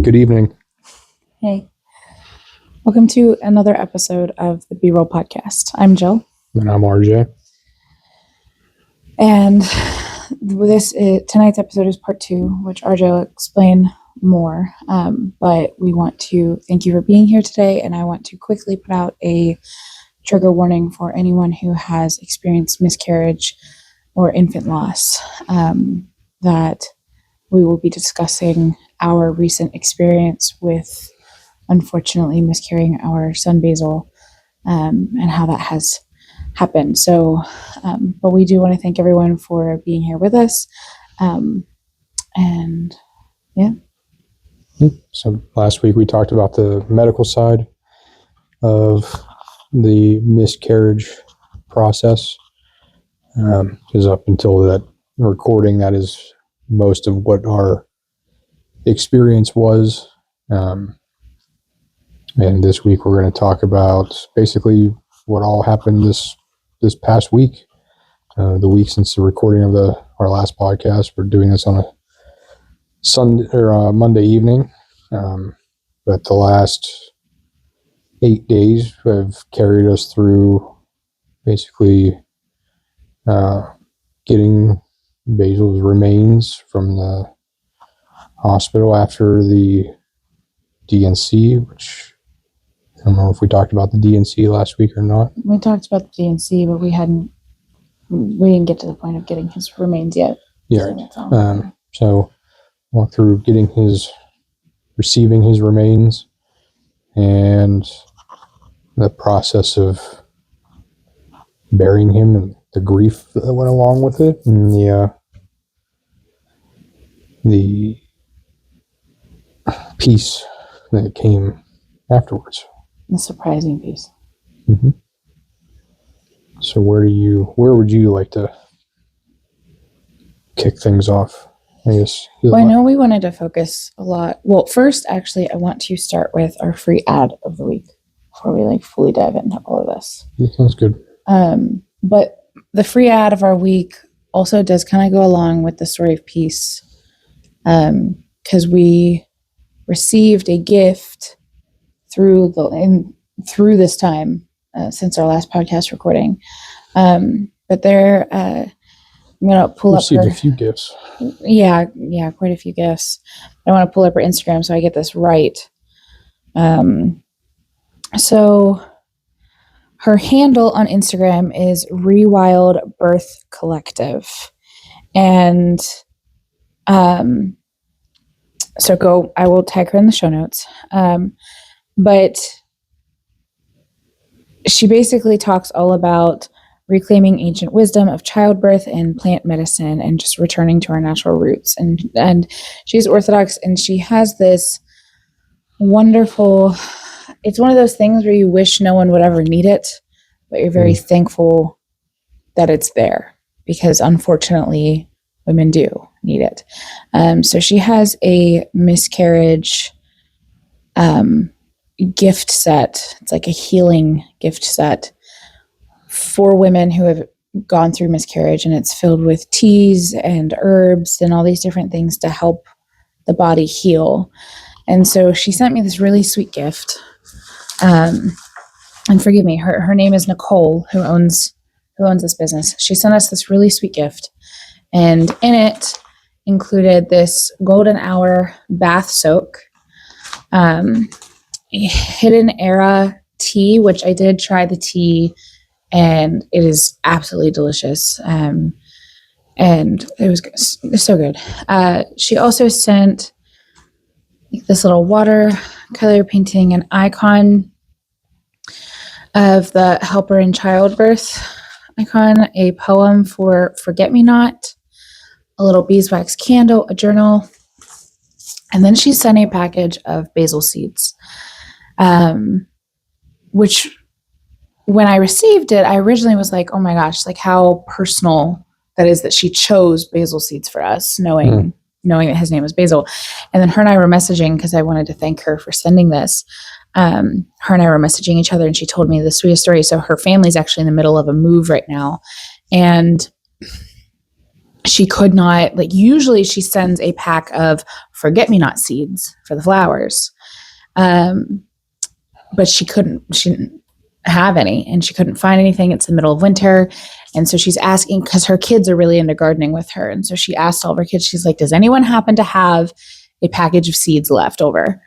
Good evening. Hey, welcome to another episode of the B-Roll Podcast. I'm Jill. And I'm RJ. And tonight's episode is part 2, which RJ will explain more. But we want to thank you for being here today, and I want to quickly put out a trigger warning for anyone who has experienced miscarriage or infant loss, that we will be discussing our recent experience with unfortunately miscarrying our son Basil, and how that has happened. So, but we do want to thank everyone for being here with us. And yeah. So last week we talked about the medical side of the miscarriage process, because up until that recording, that is most of what our experience was. And this week we're going to talk about basically what all happened this past week, the week since the recording of our last podcast. We're doing this on a Sunday or Monday evening, but the last 8 days have carried us through basically getting Basil's remains from the hospital after the DNC, which I don't know if we talked about the DNC last week or not. We talked about the DNC, but we didn't get to the point of getting his remains yet. Yeah. So walk through receiving his remains and the process of burying him and the grief that went along with it, and the peace that came afterwards. The surprising piece. Mm-hmm. So where would you like to kick things off? I guess. Well, I know we wanted to focus a lot. Well, first, actually, I want to start with our free ad of the week before we fully dive into all of this. That sounds good. But the free ad of our week also does kind of go along with the story of peace, because we received a gift through this time, since our last podcast recording. But there, I'm gonna pull up. Received a few gifts. Yeah, quite a few gifts. I want to pull up her Instagram so I get this right. So her handle on Instagram is Rewild Birth Collective, and so I will tag her in the show notes. But she basically talks all about reclaiming ancient wisdom of childbirth and plant medicine and just returning to our natural roots. And she's Orthodox, and she has this wonderful, it's one of those things where you wish no one would ever need it, but you're very thankful that it's there, because unfortunately women do need it. So she has a miscarriage gift set. It's like a healing gift set for women who have gone through miscarriage, and it's filled with teas and herbs and all these different things to help the body heal. And so she sent me this really sweet gift. And forgive me, her name is Nicole, who owns this business. She sent us this really sweet gift, and in it included this golden hour bath soak, hidden era tea, which I did try the tea, and it is absolutely delicious. And it was so good. She also sent this little watercolor painting, an icon of the helper in childbirth icon, a poem for Forget-Me-Not, a little beeswax candle, a journal, and then she sent a package of basil seeds, which when I received it, I originally was like, oh my gosh, like how personal that is that she chose basil seeds for us, knowing that his name was Basil. And then her and I were messaging because I wanted to thank her for sending this. Her and I were messaging each other, and she told me the sweetest story. So her family's actually in the middle of a move right now. And she could not, like, usually she sends a pack of forget-me-not seeds for the flowers. But she didn't have any, and she couldn't find anything. It's the middle of winter. And so she's asking, because her kids are really into gardening with her. And so she asked all of her kids, she's like, does anyone happen to have a package of seeds left over?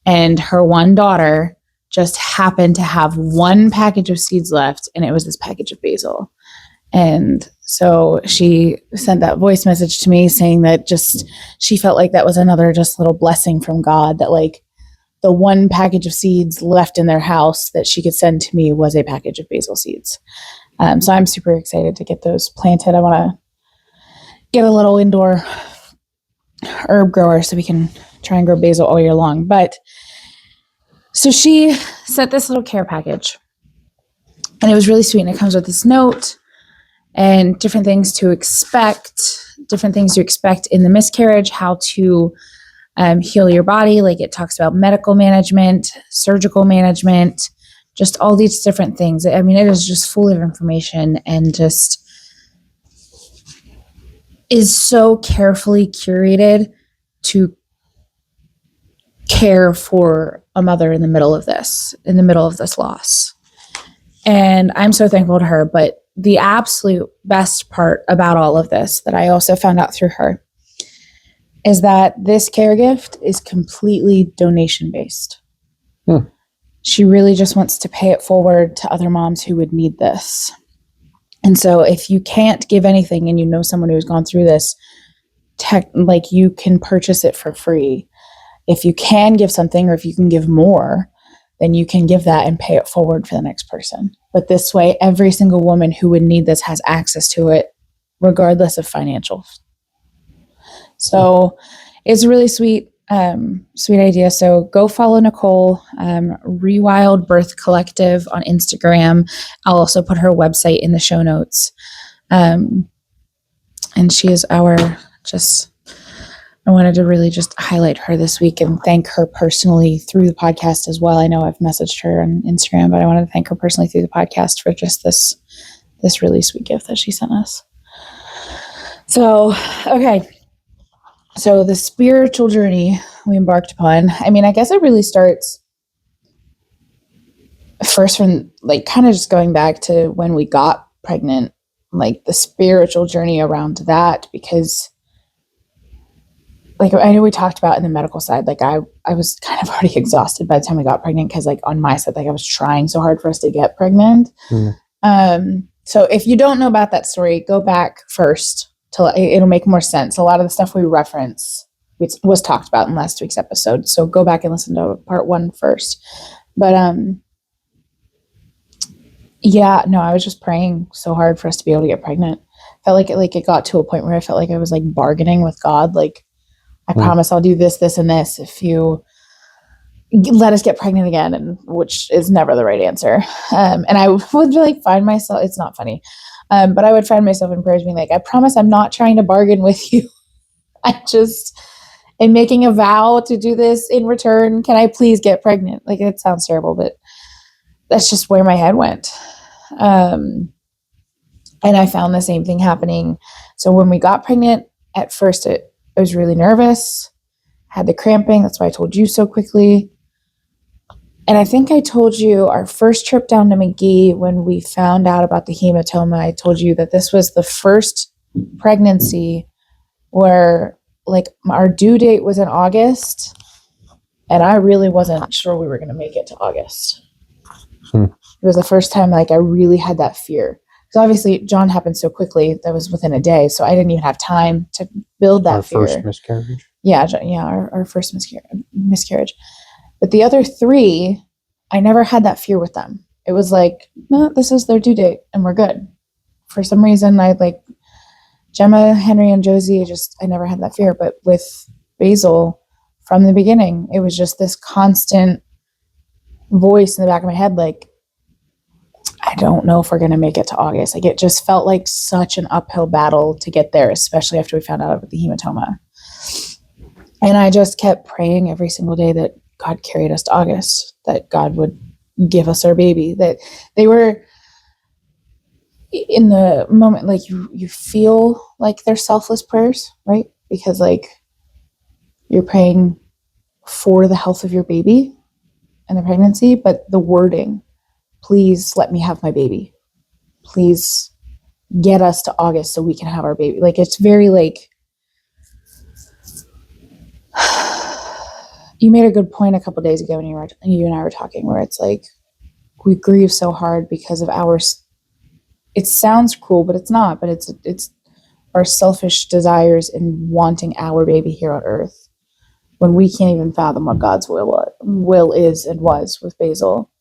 And her one daughter just happened to have one package of seeds left, and it was this package of basil. And so she sent that voice message to me saying that just, she felt like that was another just little blessing from God, that like the one package of seeds left in their house that she could send to me was a package of basil seeds. So I'm super excited to get those planted. I want to get a little indoor herb grower so we can try and grow basil all year long. But so she sent this little care package, and it was really sweet. And it comes with this note and different things to expect in the miscarriage, how to heal your body. Like, it talks about medical management, surgical management, just all these different things. I mean, it is just full of information, and just is so carefully curated to care for a mother in the middle of this loss. And I'm so thankful to her. But the absolute best part about all of this that I also found out through her is that this care gift is completely donation based. She really just wants to pay it forward to other moms who would need this. And so if you can't give anything and you know someone who's gone through this, like, you can purchase it for free. If you can give something, or if you can give more, then you can give that and pay it forward for the next person. But this way, every single woman who would need this has access to it, regardless of financial. So it's a really sweet idea. So go follow Nicole, Rewild Birth Collective on Instagram. I'll also put her website in the show notes. And she is I wanted to really just highlight her this week and thank her personally through the podcast as well. I know I've messaged her on Instagram, but I wanted to thank her personally through the podcast for just this really sweet gift that she sent us. So, okay. So the spiritual journey we embarked upon, I mean, I guess it really starts first from, like, kind of just going back to when we got pregnant, like the spiritual journey around that, because, like, I know we talked about in the medical side, like I was kind of already exhausted by the time we got pregnant, because, like, on my side, like, I was trying so hard for us to get pregnant. So if you don't know about that story, go back first. It'll make more sense. A lot of the stuff we reference was talked about in last week's episode. So go back and listen to part 1 first. But yeah, no, I was just praying so hard for us to be able to get pregnant. Felt like it got to a point where I felt like I was, like, bargaining with God. Like, I promise I'll do this, this, and this if you let us get pregnant again, and which is never the right answer. And I would, like, find myself, it's not funny. But I would find myself in prayers being like, I promise I'm not trying to bargain with you. I just am making a vow to do this in return. Can I please get pregnant? Like, it sounds terrible, but that's just where my head went. And I found the same thing happening. So when we got pregnant, at first I was really nervous, had the cramping. That's why I told you so quickly. And I think I told you our first trip down to McGee, when we found out about the hematoma, I told you that this was the first pregnancy where, like, our due date was in August, and I really wasn't sure we were going to make it to August. It was the first time, like, I really had that fear. Because obviously John happened so quickly, that was within a day, so I didn't even have time to build that fear. Our first miscarriage? Yeah, our first miscarriage. But the other 3, I never had that fear with them. It was like, no, this is their due date, and we're good. For some reason, I, like, Gemma, Henry, and Josie, I never had that fear. But with Basil, from the beginning, it was just this constant voice in the back of my head, like, I don't know if we're going to make it to August. Like, it just felt like such an uphill battle to get there, especially after we found out about the hematoma. And I just kept praying every single day that God carried us to August, that God would give us our baby, that they were in the moment, like you feel like they're selfless prayers, right? Because like you're praying for the health of your baby and the pregnancy, but the wording, please let me have my baby. Please get us to August so we can have our baby. Like it's very like you made a good point a couple days ago when you and I were talking, where it's like we grieve so hard because of ours. It sounds cruel, but it's not. But it's our selfish desires in wanting our baby here on earth, when we can't even fathom what God's will is and was with Basil.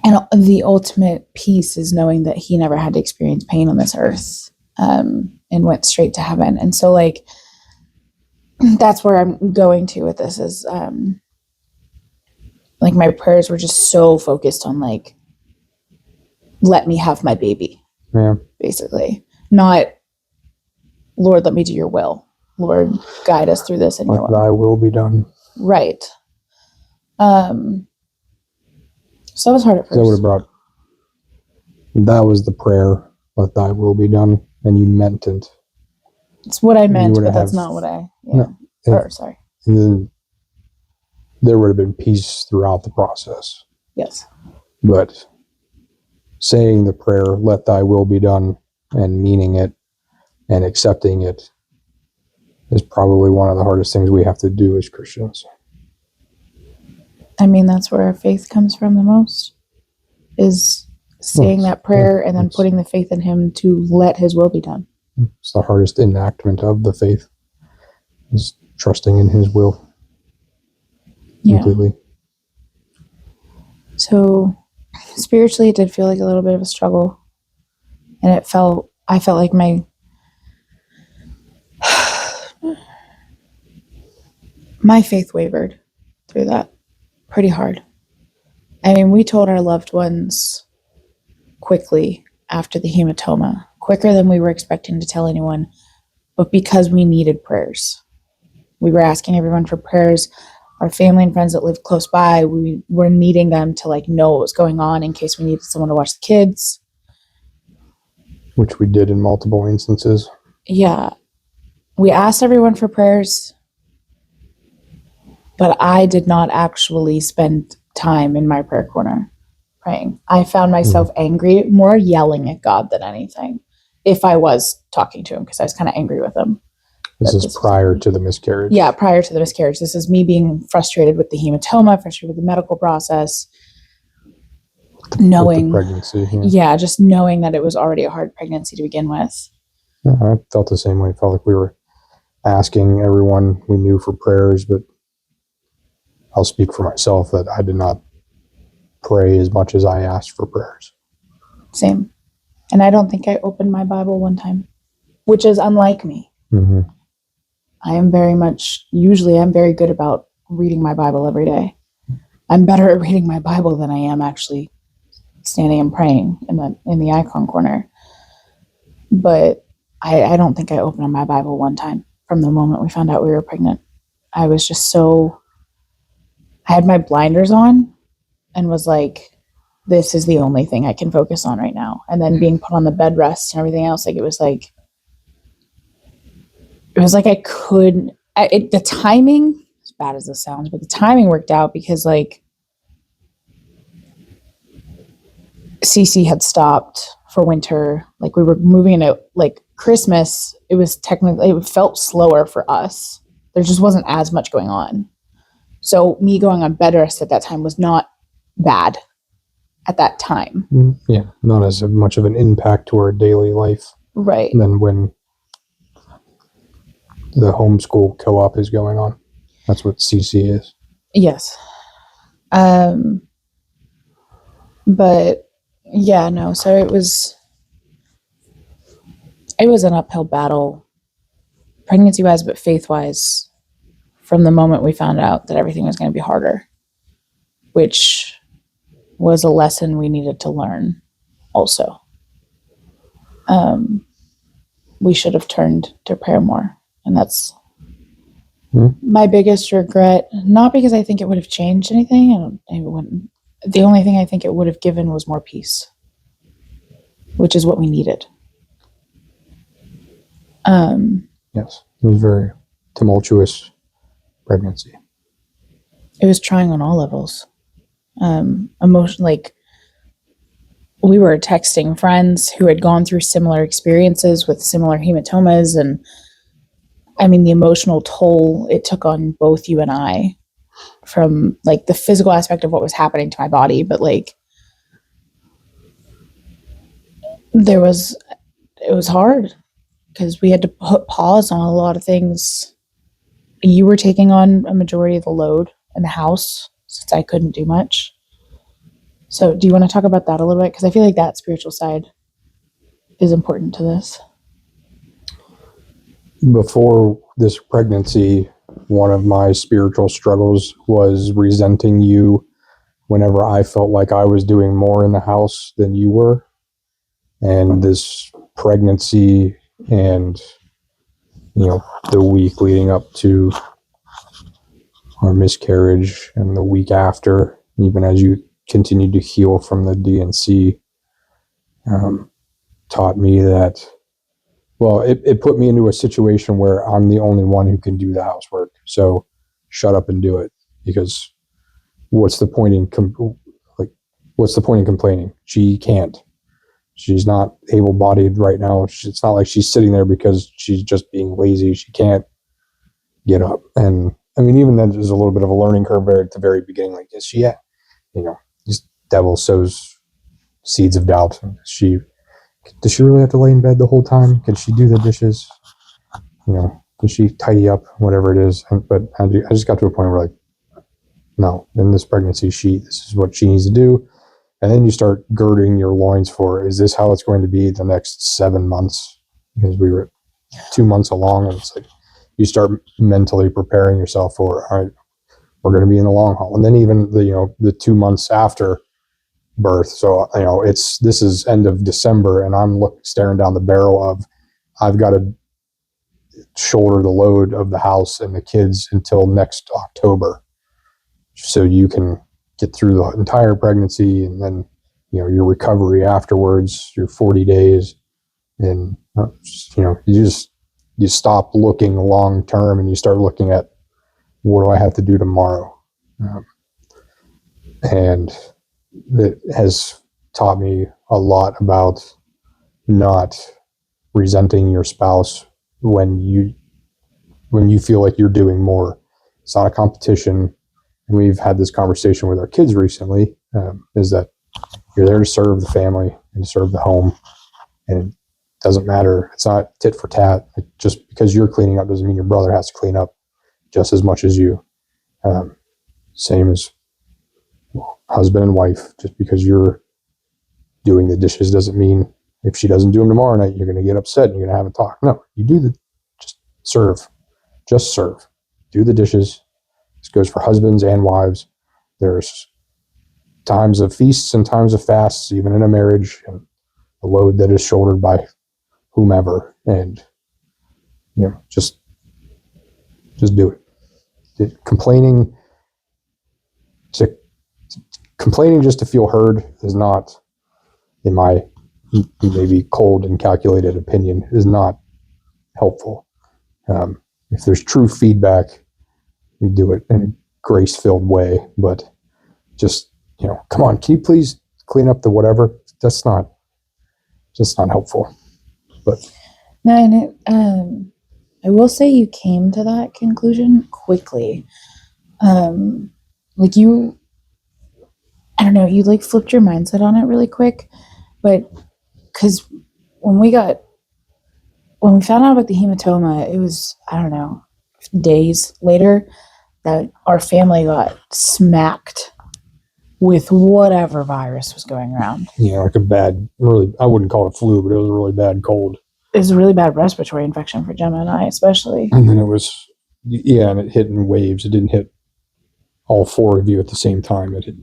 And the ultimate peace is knowing that he never had to experience pain on this earth, and went straight to heaven. And so, like, that's where I'm going to with this is, like, my prayers were just so focused on, like, let me have my baby. Yeah. Basically. Not, Lord, let me do your will. Lord, guide us through this in your will. Thy will be done. Right. So that was hard at first. That would have brought. That was the prayer. Let thy will be done, and you meant it. It's what I meant, but that's not what I. Yeah. No, sorry. And then there would have been peace throughout the process. Yes. But saying the prayer, let thy will be done, and meaning it and accepting it is probably one of the hardest things we have to do as Christians. I mean, that's where our faith comes from the most, is saying that prayer and then putting the faith in him to let his will be done. It's the hardest enactment of the faith, is trusting in his will completely. So spiritually, it did feel like a little bit of a struggle. And I felt like my faith wavered through that pretty hard. I mean, we told our loved ones quickly after the hematoma, quicker than we were expecting to tell anyone, but because we needed prayers. We were asking everyone for prayers. Our family and friends that lived close by, we were needing them to like know what was going on in case we needed someone to watch the kids. Which we did in multiple instances. Yeah. We asked everyone for prayers, but I did not actually spend time in my prayer corner praying. I found myself angry, more yelling at God than anything, if I was talking to him, because I was kind of angry with him. This is prior to the miscarriage. Yeah, prior to the miscarriage. This is me being frustrated with the hematoma, frustrated with the medical process, knowing with the pregnancy. Yeah, just knowing that it was already a hard pregnancy to begin with. Yeah, I felt the same way. I felt like we were asking everyone we knew for prayers, but I'll speak for myself that I did not pray as much as I asked for prayers. Same. And I don't think I opened my Bible one time, which is unlike me. Mm-hmm. I'm very good about reading my Bible every day. I'm better at reading my Bible than I am actually standing and praying in the icon corner. But I don't think I opened my Bible one time from the moment we found out we were pregnant. I was just I had my blinders on and was like, this is the only thing I can focus on right now. And then being put on the bed rest and everything else, like it was like I couldn't. The timing, as bad as this sounds, but the timing worked out because like Cece had stopped for winter. Like we were moving into like Christmas. It felt slower for us. There just wasn't as much going on. So me going on bed rest at that time was not bad at that time. Yeah, not as much of an impact to our daily life. Right. Than when the homeschool co-op is going on. That's what CC is. Yes. But yeah, no. So it was an uphill battle, pregnancy-wise, but faith-wise, from the moment we found out that everything was going to be harder, which was a lesson we needed to learn also. We should have turned to prayer more. And that's my biggest regret. Not because I think it would have changed anything. It wouldn't. The only thing I think it would have given was more peace. which is what we needed. Yes, it was a very tumultuous pregnancy. It was trying on all levels. Emotion, like we were texting friends who had gone through similar experiences with similar hematomas, and I mean the emotional toll it took on both you and I, from like the physical aspect of what was happening to my body, but like it was hard because we had to put pause on a lot of things. You were taking on a majority of the load in the house since I couldn't do much. So do you want to talk about that a little bit? Because I feel like that spiritual side is important to this. Before this pregnancy, one of my spiritual struggles was resenting you whenever I felt like I was doing more in the house than you were. And this pregnancy and, the week leading up to our miscarriage and the week after, even as you continued to heal from the DNC, taught me that, well, it put me into a situation where I'm the only one who can do the housework. So shut up and do it, because what's the point in complaining? She can't. She's not able-bodied right now. It's not like she's sitting there because she's just being lazy. She can't get up. And I mean, even then, there's a little bit of a learning curve there at the very beginning. Like, is she at? This devil sows seeds of doubt. Does she really have to lay in bed the whole time? Can she do the dishes? Can she tidy up? Whatever it is. But I just got to a point where, like, no, in this pregnancy, this is what she needs to do. And then you start girding your loins for, is this how it's going to be the next 7 months? Because we were 2 months along, and it's like you start mentally preparing yourself for, all right, we're going to be in the long haul. And then even the 2 months after birth. So, this is end of December, and I'm staring down the barrel of, I've got to shoulder the load of the house and the kids until next October. So you can get through the entire pregnancy, and then your recovery afterwards, your 40 days, and you stop looking long term and you start looking at, what do I have to do tomorrow? And it has taught me a lot about not resenting your spouse when you feel like you're doing more. It's not a competition. We've had this conversation with our kids recently, is that you're there to serve the family and to serve the home. And it doesn't matter. It's not tit for tat. Just because you're cleaning up doesn't mean your brother has to clean up just as much as you. Same as husband and wife. Just because you're doing the dishes doesn't mean if she doesn't do them tomorrow night, you're going to get upset and you're going to have a talk. No, just serve. Just serve. Do the dishes. This goes for husbands and wives. There's times of feasts and times of fasts, even in a marriage, and the load that is shouldered by whomever. And just do it. Complaining just to feel heard is not, in my maybe cold and calculated opinion, is not helpful. If there's true feedback, we do it in a grace-filled way, but just, come on, can you please clean up the whatever? That's not helpful. But No, and I will say you came to that conclusion quickly. Like you, I don't know, you like flipped your mindset on it really quick, but because when we found out about the hematoma, it was, I don't know, days later that our family got smacked with whatever virus was going around. Like a bad, really, I wouldn't call it a flu, but it was a really bad cold. It was a really bad respiratory infection for Gemma and I, especially. And then it was, and it hit in waves. It didn't hit all four of you at the same time. It hit,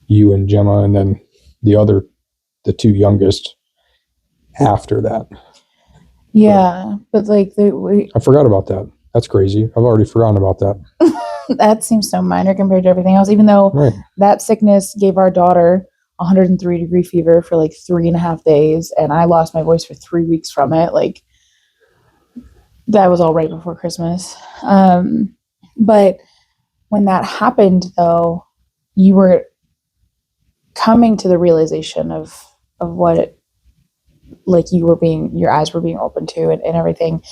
you and Gemma, and then the two youngest after that. Yeah, but like I forgot about that. That's crazy. I've already forgotten about that. That seems so minor compared to everything else, even though right. That sickness gave our daughter 103-degree fever for like 3.5 days, and I lost my voice for 3 weeks from it. Like, that was all right before Christmas. But when that happened, though, you were coming to the realization of what like your eyes were being open to, and everything.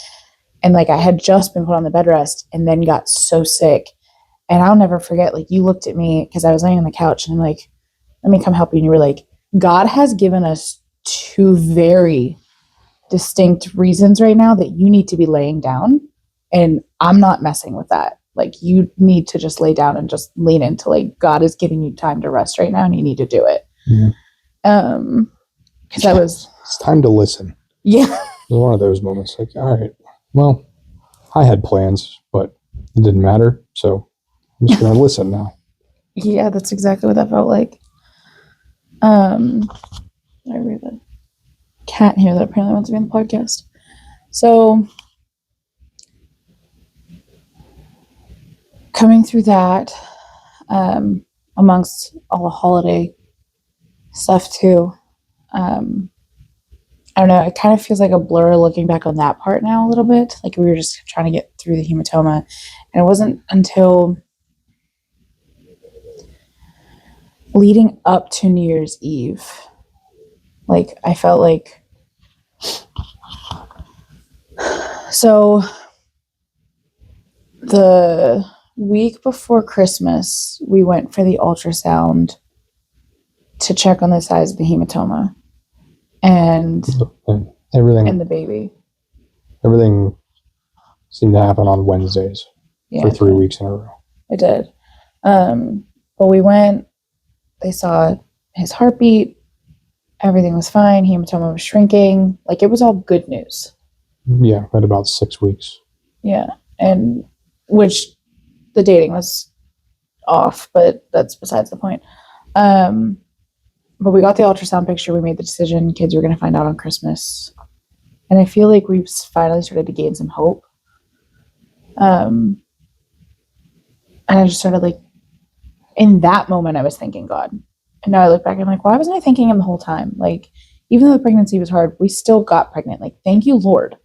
And like, I had just been put on the bed rest and then got so sick. And I'll never forget, like, you looked at me because I was laying on the couch and I'm like, let me come help you. And you were like, God has given us two very distinct reasons right now that you need to be laying down. And I'm not messing with that. Like, you need to just lay down and just lean into, like, God is giving you time to rest right now and you need to do it. Yeah. Because I was, It's time to listen. yeah. It was one of those moments like, all right, well, I had plans, but it didn't matter. So I'm just going to listen now. Yeah, that's exactly what that felt like. I read the cat here that apparently wants to be on the podcast. So coming through that, amongst all the holiday stuff too, I don't know, it kind of feels like a blur looking back on that part now a little bit. Like, we were just trying to get through the hematoma. And it wasn't until leading up to New Year's Eve, like, I felt like, so the week before Christmas, we went for the ultrasound to check on the size of the hematoma and everything the baby. Everything seemed to happen on Wednesdays for 3 weeks in a row. It did. But we went, they saw his heartbeat, everything was fine, hematoma was shrinking. Like, it was all good news. Yeah, at about 6 weeks. Yeah. And which the dating was off, but that's besides the point. But we got the ultrasound picture, we made the decision, kids were going to find out on Christmas. And I feel like we've finally started to gain some hope. And I just started, like, in that moment, I was thanking God. And now I look back, I'm like, why wasn't I thanking him the whole time? Like, even though the pregnancy was hard, we still got pregnant. Like, thank you, Lord,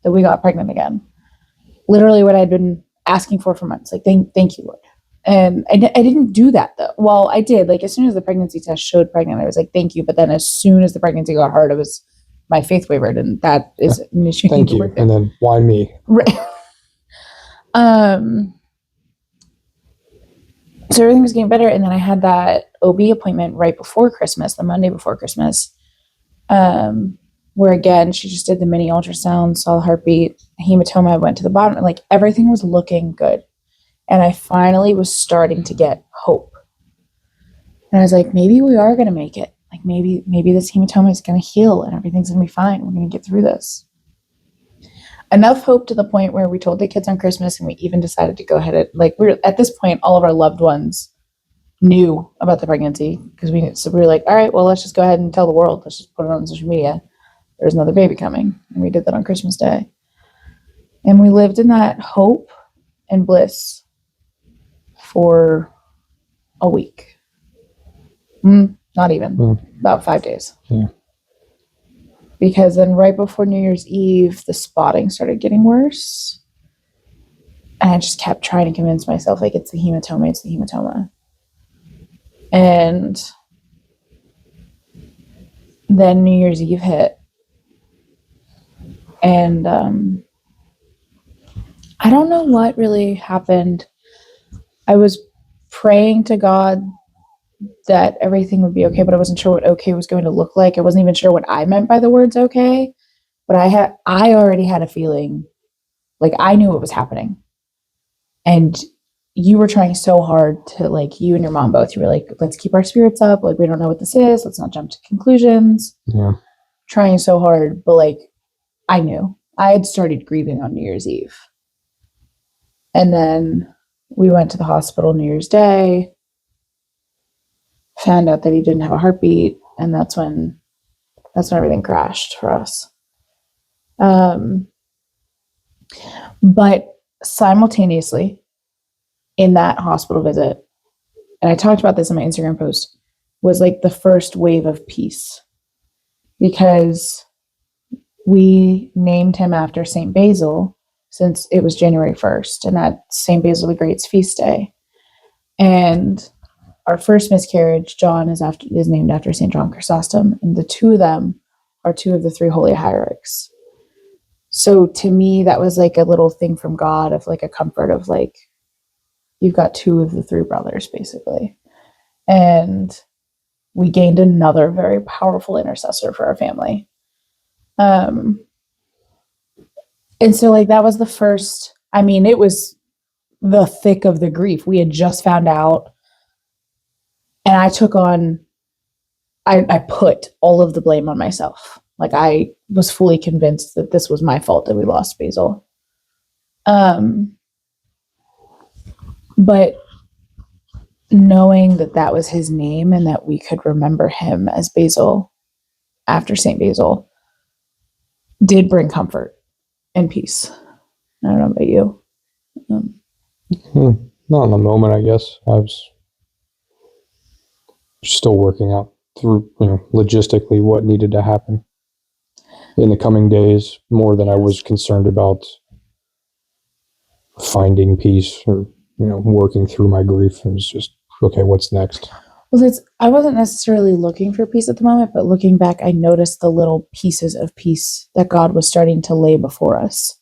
that we got pregnant again. Literally what I'd been asking for months. Like, thank you, Lord. And I didn't do that, though. Well, I did. Like, as soon as the pregnancy test showed pregnant, I was like, thank you. But then as soon as the pregnancy got hard, my faith wavered. And that is an issue. Thank you. And then, why me? Right. So everything was getting better. And then I had that OB appointment right before Christmas, the Monday before Christmas, where, again, she just did the mini ultrasound, saw the heartbeat, hematoma went to the bottom. Like, everything was looking good. And I finally was starting to get hope. And I was like, maybe we are going to make it. Like, maybe this hematoma is going to heal and everything's going to be fine. We're going to get through this. Enough hope to the point where we told the kids on Christmas, and we even decided to go ahead and, like, at this point, all of our loved ones knew about the pregnancy, because we were like, all right, well, let's just go ahead and tell the world. Let's just put it on social media. There's another baby coming. And we did that on Christmas Day. And we lived in that hope and bliss for a week. Not even. About 5 days. Yeah. Because then right before New Year's Eve, the spotting started getting worse. And I just kept trying to convince myself, like, it's the hematoma. And then New Year's Eve hit. And I don't know what really happened. I was praying to God that everything would be okay, but I wasn't sure what okay was going to look like. I wasn't even sure what I meant by the words okay, but I already had a feeling, like, I knew what was happening. And you were trying so hard to, like, you and your mom both, you were like, let's keep our spirits up. Like, we don't know what this is. Let's not jump to conclusions. Yeah. Trying so hard, but, like, I knew. I had started grieving on New Year's Eve. And then we went to the hospital New Year's Day, found out that he didn't have a heartbeat, and that's when everything crashed for us. But simultaneously, in that hospital visit, and I talked about this in my Instagram post, was like the first wave of peace, because we named him after St. Basil, since it was January 1st, and that's St. Basil the Great's feast day. And our first miscarriage, John, is named after St. John Chrysostom, and the two of them are two of the three holy hierarchs. So to me, that was like a little thing from God, of like a comfort of like, you've got two of the three brothers, basically. And we gained another very powerful intercessor for our family. And so like that was the first, I mean, it was the thick of the grief. We had just found out, and I put all of the blame on myself. Like, I was fully convinced that this was my fault that we lost Basil. But knowing that that was his name and that we could remember him as Basil after St. Basil did bring comfort and peace. I don't know about you. Not in the moment, I guess. I was still working out through, logistically what needed to happen in the coming days, more than I was concerned about finding peace or, working through my grief. It was just, okay, what's next? Well, I wasn't necessarily looking for peace at the moment, but looking back, I noticed the little pieces of peace that God was starting to lay before us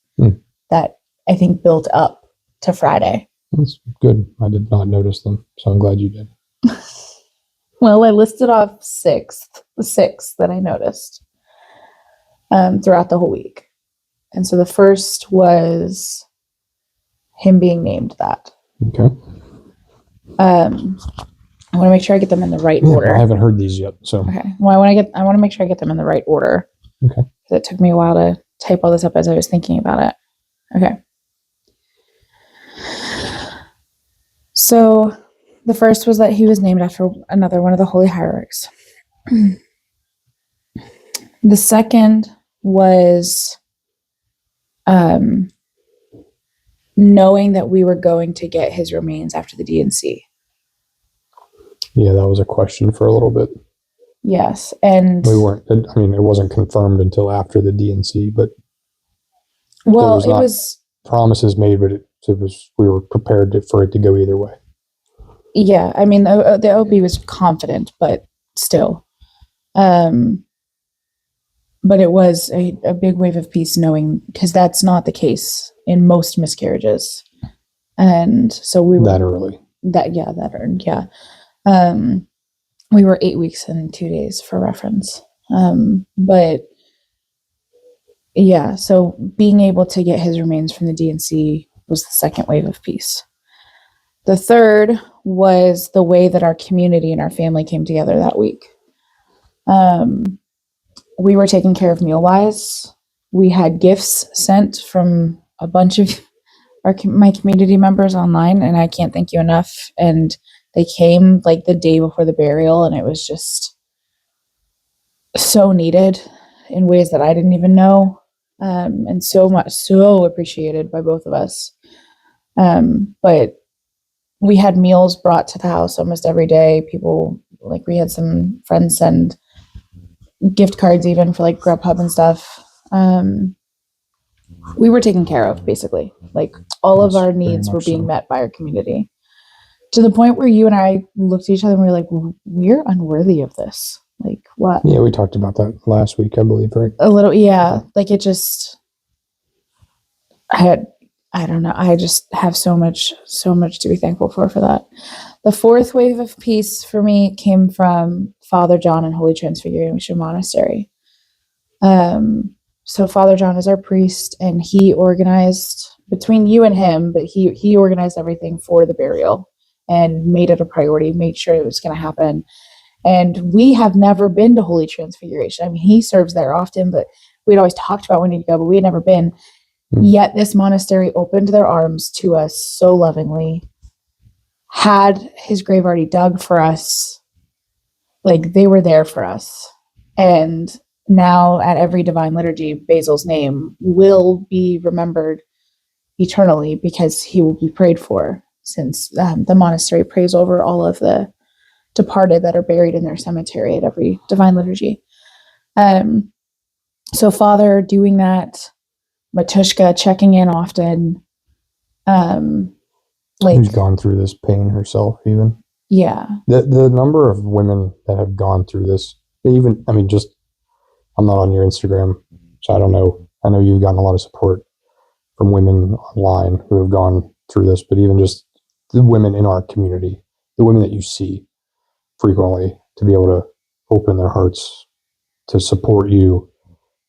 that I think built up to Friday. That's good. I did not notice them, so I'm glad you did. Well, I listed off the six that I noticed throughout the whole week. And so the first was him being named that. Okay. I want to make sure I get them in the right order. I haven't heard these yet, so. Okay. Well, I want to make sure I get them in the right order. Okay. Because it took me a while to type all this up as I was thinking about it. Okay. So the first was that he was named after another one of the holy hierarchs. The second was knowing that we were going to get his remains after the D&C. Yeah, that was a question for a little bit. Yes, and we weren't. I mean, it wasn't confirmed until after the D&C, but it was promises made, but it was. We were prepared for it to go either way. Yeah, I mean, the OB was confident, but still, but it was a big wave of peace, knowing, because that's not the case in most miscarriages, and so we were that early. We were 8 weeks and 2 days for reference. But yeah, so being able to get his remains from the D&C was the second wave of peace. The third was the way that our community and our family came together that week. We were taken care of meal-wise. We had gifts sent from a bunch of my community members online, and I can't thank you enough. And they came like the day before the burial, and it was just so needed in ways that I didn't even know, and so appreciated by both of us. But we had meals brought to the house almost every day. People, like, we had some friends send gift cards even for like Grubhub and stuff. We were taken care of, basically. Like, all of our needs were being met by our community, to the point where you and I looked at each other and we were like, we're unworthy of this. Like, what? Yeah, we talked about that last week, I believe, right? A little, yeah. Like, it just, I don't know. I just have so much to be thankful for that. The fourth wave of peace for me came from Father John and Holy Transfiguration Monastery. So Father John is our priest, and he organized, between you and him, but he organized everything for the burial and made it a priority, made sure it was going to happen. And we have never been to Holy Transfiguration. I mean, he serves there often, but we'd always talked about wanting to go, but we had never been. Yet this monastery opened their arms to us so lovingly, had his grave already dug for us. Like, they were there for us. And now at every divine liturgy, Basil's name will be remembered eternally, because he will be prayed for, since the monastery prays over all of the departed that are buried in their cemetery at every Divine Liturgy. So Father doing that, Matushka checking in often, who's gone through this pain herself, even. Yeah. The number of women that have gone through this, even, I mean, just, I'm not on your Instagram, so I don't know. I know you've gotten a lot of support from women online who have gone through this, but even just the women in our community, the women that you see frequently, to be able to open their hearts to support you,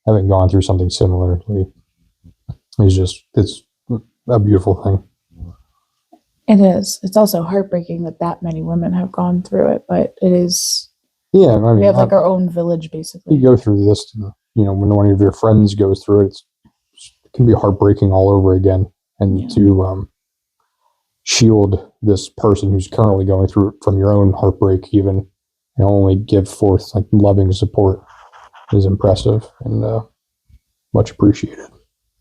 having gone through something similarly, it's a beautiful thing. It is. It's also heartbreaking that many women have gone through it, but it is. Yeah, I mean, we have like our own village, basically. You go through this, when one of your friends goes through it, it can be heartbreaking all over again. And to shield this person who's currently going through it from your own heartbreak, even, and only give forth like loving support is impressive and much appreciated.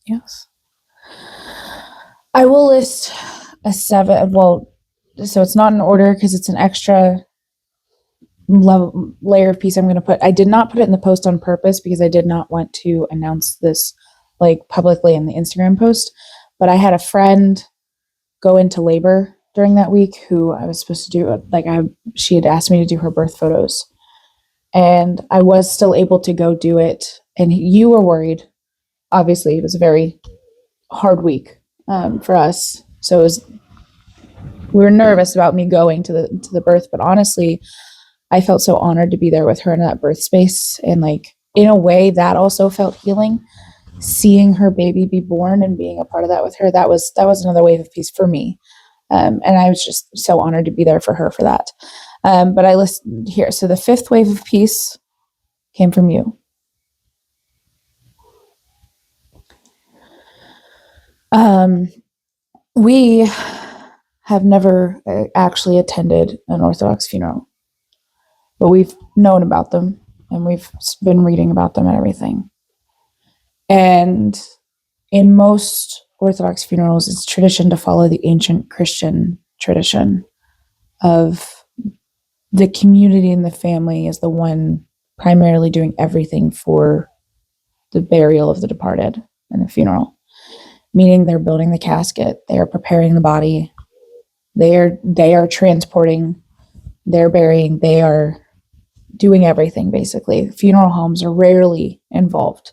Yes. I will list a 7. Well, so it's not in order because it's an extra layer of piece I'm going to put. I did not put it in the post on purpose because I did not want to announce this like publicly in the Instagram post. But I had a friend go into labor during that week who I was supposed to do, she had asked me to do her birth photos. And I was still able to go do it. And you were worried. Obviously, it was a very hard week for us. So we were nervous about me going to the birth, but honestly, I felt so honored to be there with her in that birth space. And like, in a way, that also felt healing. Seeing her baby be born and being a part of that with her, that was another wave of peace for me. And I was just so honored to be there for her for that. But I listed here. So the 5th wave of peace came from you. We have never actually attended an Orthodox funeral, but we've known about them and we've been reading about them and everything. And in most Orthodox funerals, it's tradition to follow the ancient Christian tradition of the community and the family is the one primarily doing everything for the burial of the departed and the funeral. Meaning they're building the casket, they are preparing the body, they are transporting, they're burying, they are doing everything basically. Funeral homes are rarely involved.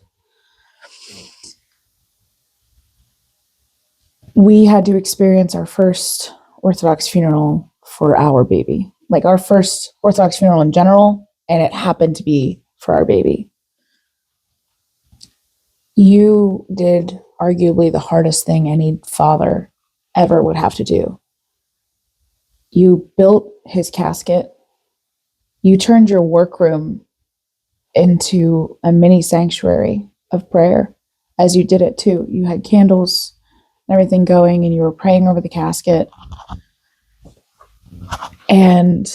We had to experience our first Orthodox funeral for our baby, like our first Orthodox funeral in general, and it happened to be for our baby. You did arguably the hardest thing any father ever would have to do. You built his casket. You turned your workroom into a mini sanctuary of prayer as you did it too. You had candles and everything going and you were praying over the casket. And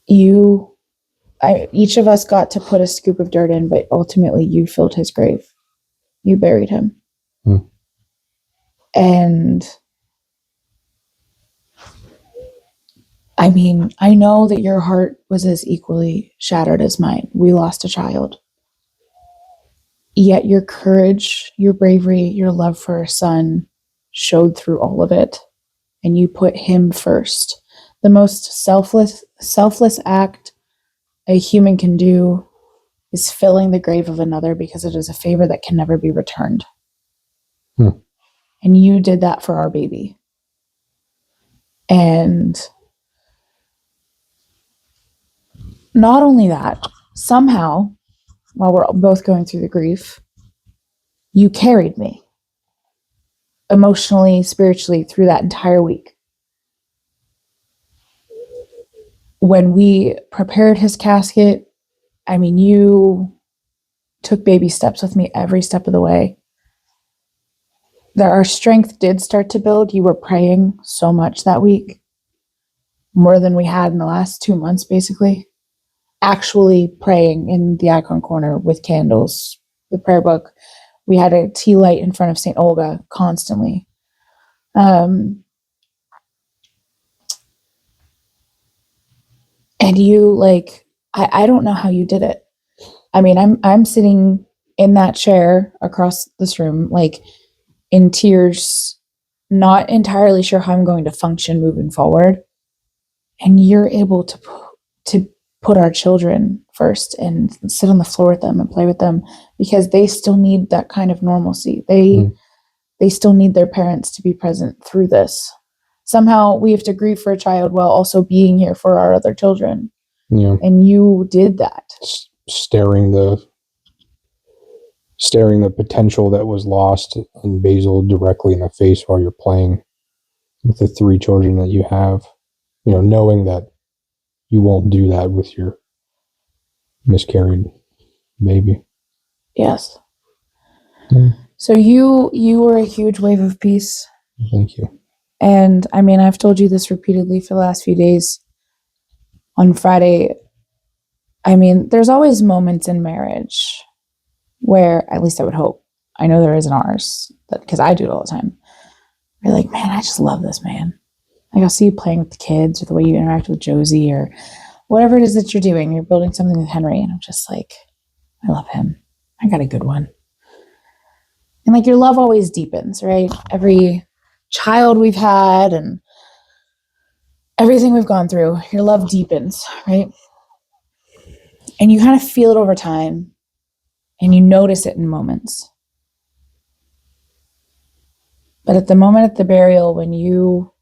each of us got to put a scoop of dirt in, but ultimately you filled his grave. You buried him. And I mean, I know that your heart was as equally shattered as mine. We lost a child. Yet your courage, your bravery, your love for our son showed through all of it. And you put him first. The most selfless act a human can do is filling the grave of another because it is a favor that can never be returned. And you did that for our baby. And not only that, somehow, while we're both going through the grief, you carried me emotionally, spiritually through that entire week. When we prepared his casket, I mean, you took baby steps with me every step of the way. Our strength did start to build. You were praying so much that week, more than we had in the last 2 months, basically. Actually praying in the icon corner with candles, the prayer book. We had a tea light in front of St. Olga constantly. And you like, I don't know how you did it. I mean, I'm sitting in that chair across this room, like in tears, not entirely sure how I'm going to function moving forward. And you're able to put our children first and sit on the floor with them and play with them because they still need that kind of normalcy. They still need their parents to be present through this. Somehow we have to grieve for a child while also being here for our other children. Yeah. And you did that. Staring the potential that was lost in Basil directly in the face while you're playing with the 3 children that you have, knowing that you won't do that with your miscarried baby. Yes. Mm. So you were a huge wave of peace. Thank you. And I mean, I've told you this repeatedly for the last few days. On Friday, I mean, there's always moments in marriage where, at least I would hope, I know there is in ours, because I do it all the time. You're like, man, I just love this man. Like, I'll see you playing with the kids or the way you interact with Josie or whatever it is that you're doing. You're building something with Henry, and I'm just like, I love him. I got a good one. And like, your love always deepens, right? Every child we've had and everything we've gone through, your love deepens, right? And you kind of feel it over time and you notice it in moments. But at the moment at the burial, when you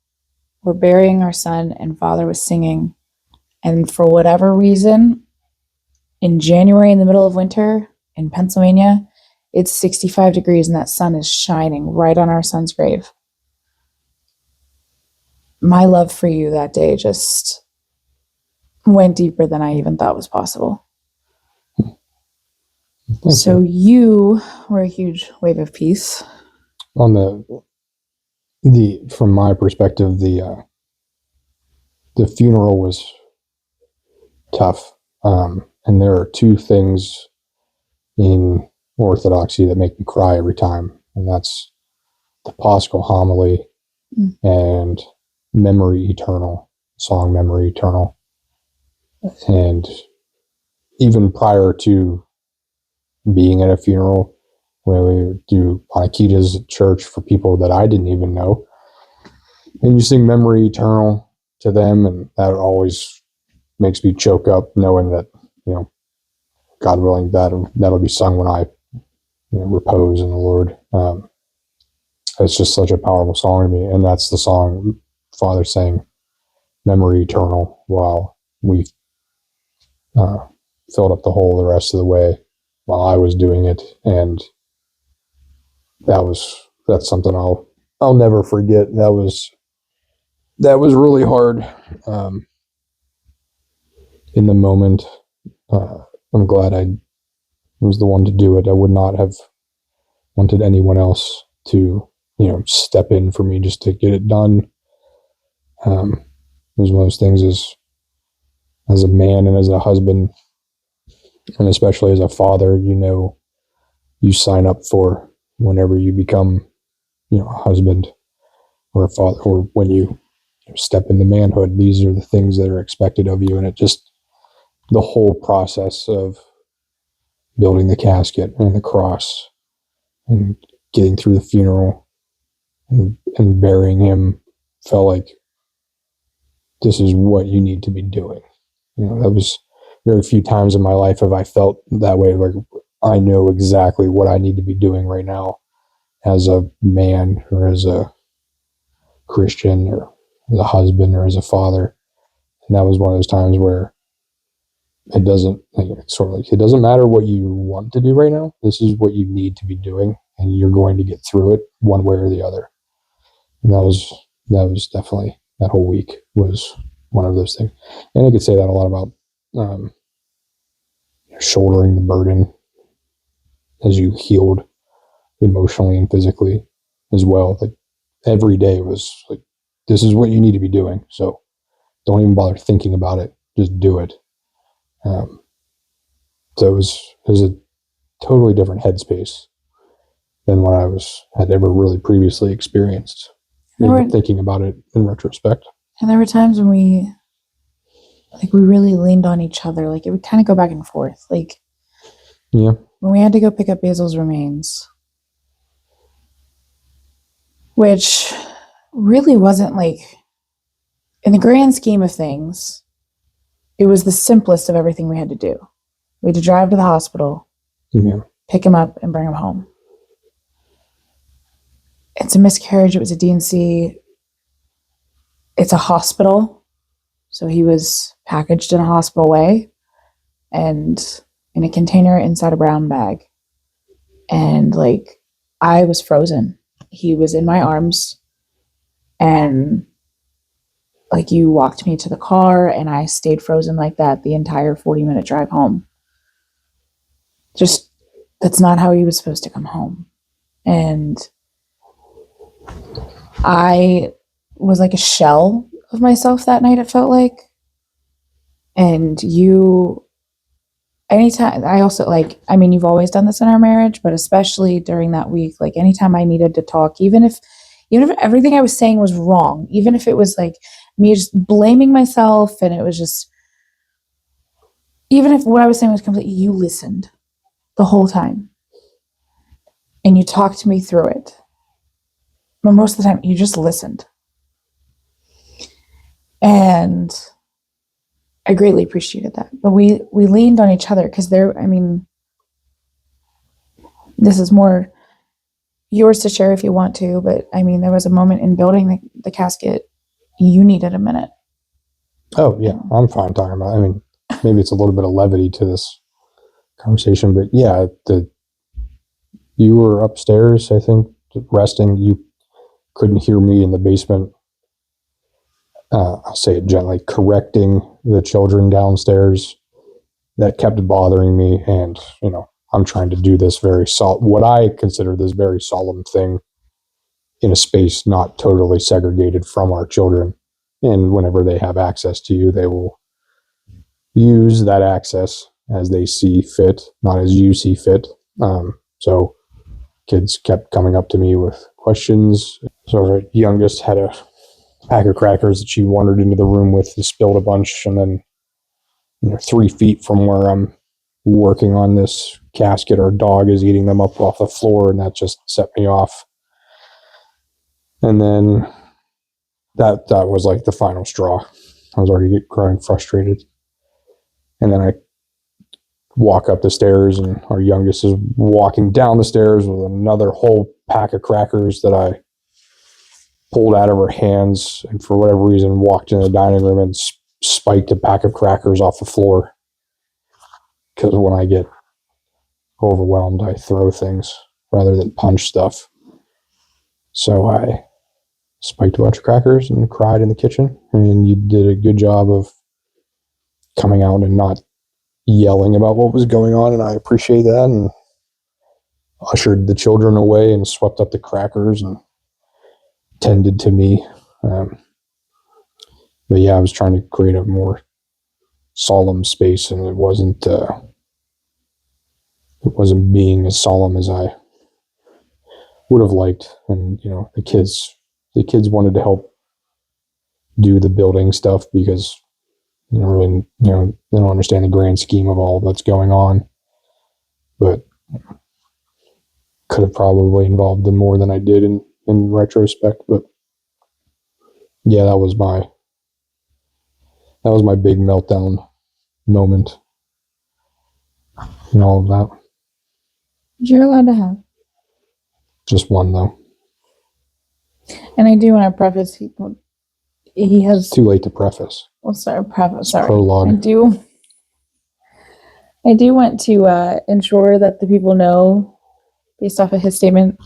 were burying our son and father was singing, and for whatever reason, in January, in the middle of winter in Pennsylvania, it's 65 degrees and that sun is shining right on our son's grave. My love for you that day just went deeper than I even thought was possible. So you were a huge wave of peace. On from my perspective, the funeral was tough. And there are 2 things in Orthodoxy that make me cry every time. And that's the Paschal homily and Memory Eternal, song Memory Eternal. And even prior to being at a funeral, where we would do paniquitas at church for people that I didn't even know, and you sing Memory Eternal to them, and that always makes me choke up knowing that, God willing, that'll be sung when I repose in the Lord. It's just such a powerful song to me, and that's the song Father sang, Memory Eternal, while we filled up the hole the rest of the way while I was doing it, and that's something I'll never forget. That was really hard in the moment. I'm glad I was the one to do it. I would not have wanted anyone else to, step in for me just to get it done. It was one of those things as a man and as a husband, and especially as a father, you sign up for whenever you become, a husband or a father, or when you step into manhood, these are the things that are expected of you. And it just, the whole process of building the casket and the cross and getting through the funeral and burying him felt like this is what you need to be doing. That was very few times in my life have I felt that way. Like, I know exactly what I need to be doing right now as a man or as a Christian or as a husband or as a father. And that was one of those times where it doesn't, it's sort of like, it doesn't matter what you want to do right now. This is what you need to be doing, and you're going to get through it one way or the other. And that was definitely, that whole week was one of those things. And I could say that a lot about shouldering the burden as you healed emotionally and physically as well. Like, every day was like, this is what you need to be doing. So don't even bother thinking about it. Just do it. So it was a totally different headspace than what I had ever really previously experienced. Thinking about it in retrospect. And there were times when like we really leaned on each other. Like it would kind of go back and forth. Like Yeah. when we had to go pick up Basil's remains, which really wasn't like, in the grand scheme of things, it was the simplest of everything we had to do. We had to drive to the hospital, Yeah. pick him up, and bring him home. It's a miscarriage. It was a D&C. It's a hospital. So he was packaged in a hospital way and in a container inside a brown bag. And like, I was frozen. He was in my arms, and like, you walked me to the car, and I stayed frozen like that the entire 40-minute drive home. Just, that's not how he was supposed to come home. And I was like a shell of myself that night, it felt like. And you, anytime, I also like, I mean, you've always done this in our marriage, but especially during that week, like anytime I needed to talk, even if everything I was saying was wrong, even if it was like me just blaming myself, and it was just, even if what I was saying was completely, you listened the whole time and you talked me through it. But most of the time, you just listened. And I greatly appreciated that. But we leaned on each other because I mean, this is more yours to share if you want to, but I mean, there was a moment in building the casket, you needed a minute. Oh, yeah. I'm fine talking about it. I mean, maybe it's a little bit of levity to this conversation, but yeah, you were upstairs, I think, resting. You couldn't hear me in the basement. I'll say it gently, correcting the children downstairs. That kept bothering me, and I'm trying to do this what I consider this very solemn thing in a space not totally segregated from our children. And whenever they have access to you, they will use that access as they see fit, not as you see fit. So kids kept coming up to me with questions. So our youngest had a pack of crackers that she wandered into the room with and spilled a bunch, and then 3 feet from where I'm working on this casket, our dog is eating them up off the floor, and that just set me off. And then that was like the final straw. I was already growing frustrated. And then I walk up the stairs, and our youngest is walking down the stairs with another whole pack of crackers that I pulled out of her hands, and for whatever reason walked in the dining room and spiked a pack of crackers off the floor. Because when I get overwhelmed, I throw things rather than punch stuff. So I spiked a bunch of crackers and cried in the kitchen. And you did a good job of coming out and not yelling about what was going on, and I appreciate that, and ushered the children away and swept up the crackers and tended to me. But yeah, I was trying to create a more solemn space, and it wasn't being as solemn as I would have liked. And the kids wanted to help do the building stuff because really they don't understand the grand scheme of all that's going on, but could have probably involved them more than I did in retrospect. But yeah, that was my big meltdown moment and all of that. You're allowed to have. Just one though. And I do want to preface, he has. It's too late to preface. Well, sorry, preface. Sorry. Prologue. I do want to ensure that the people know, based off of his statement,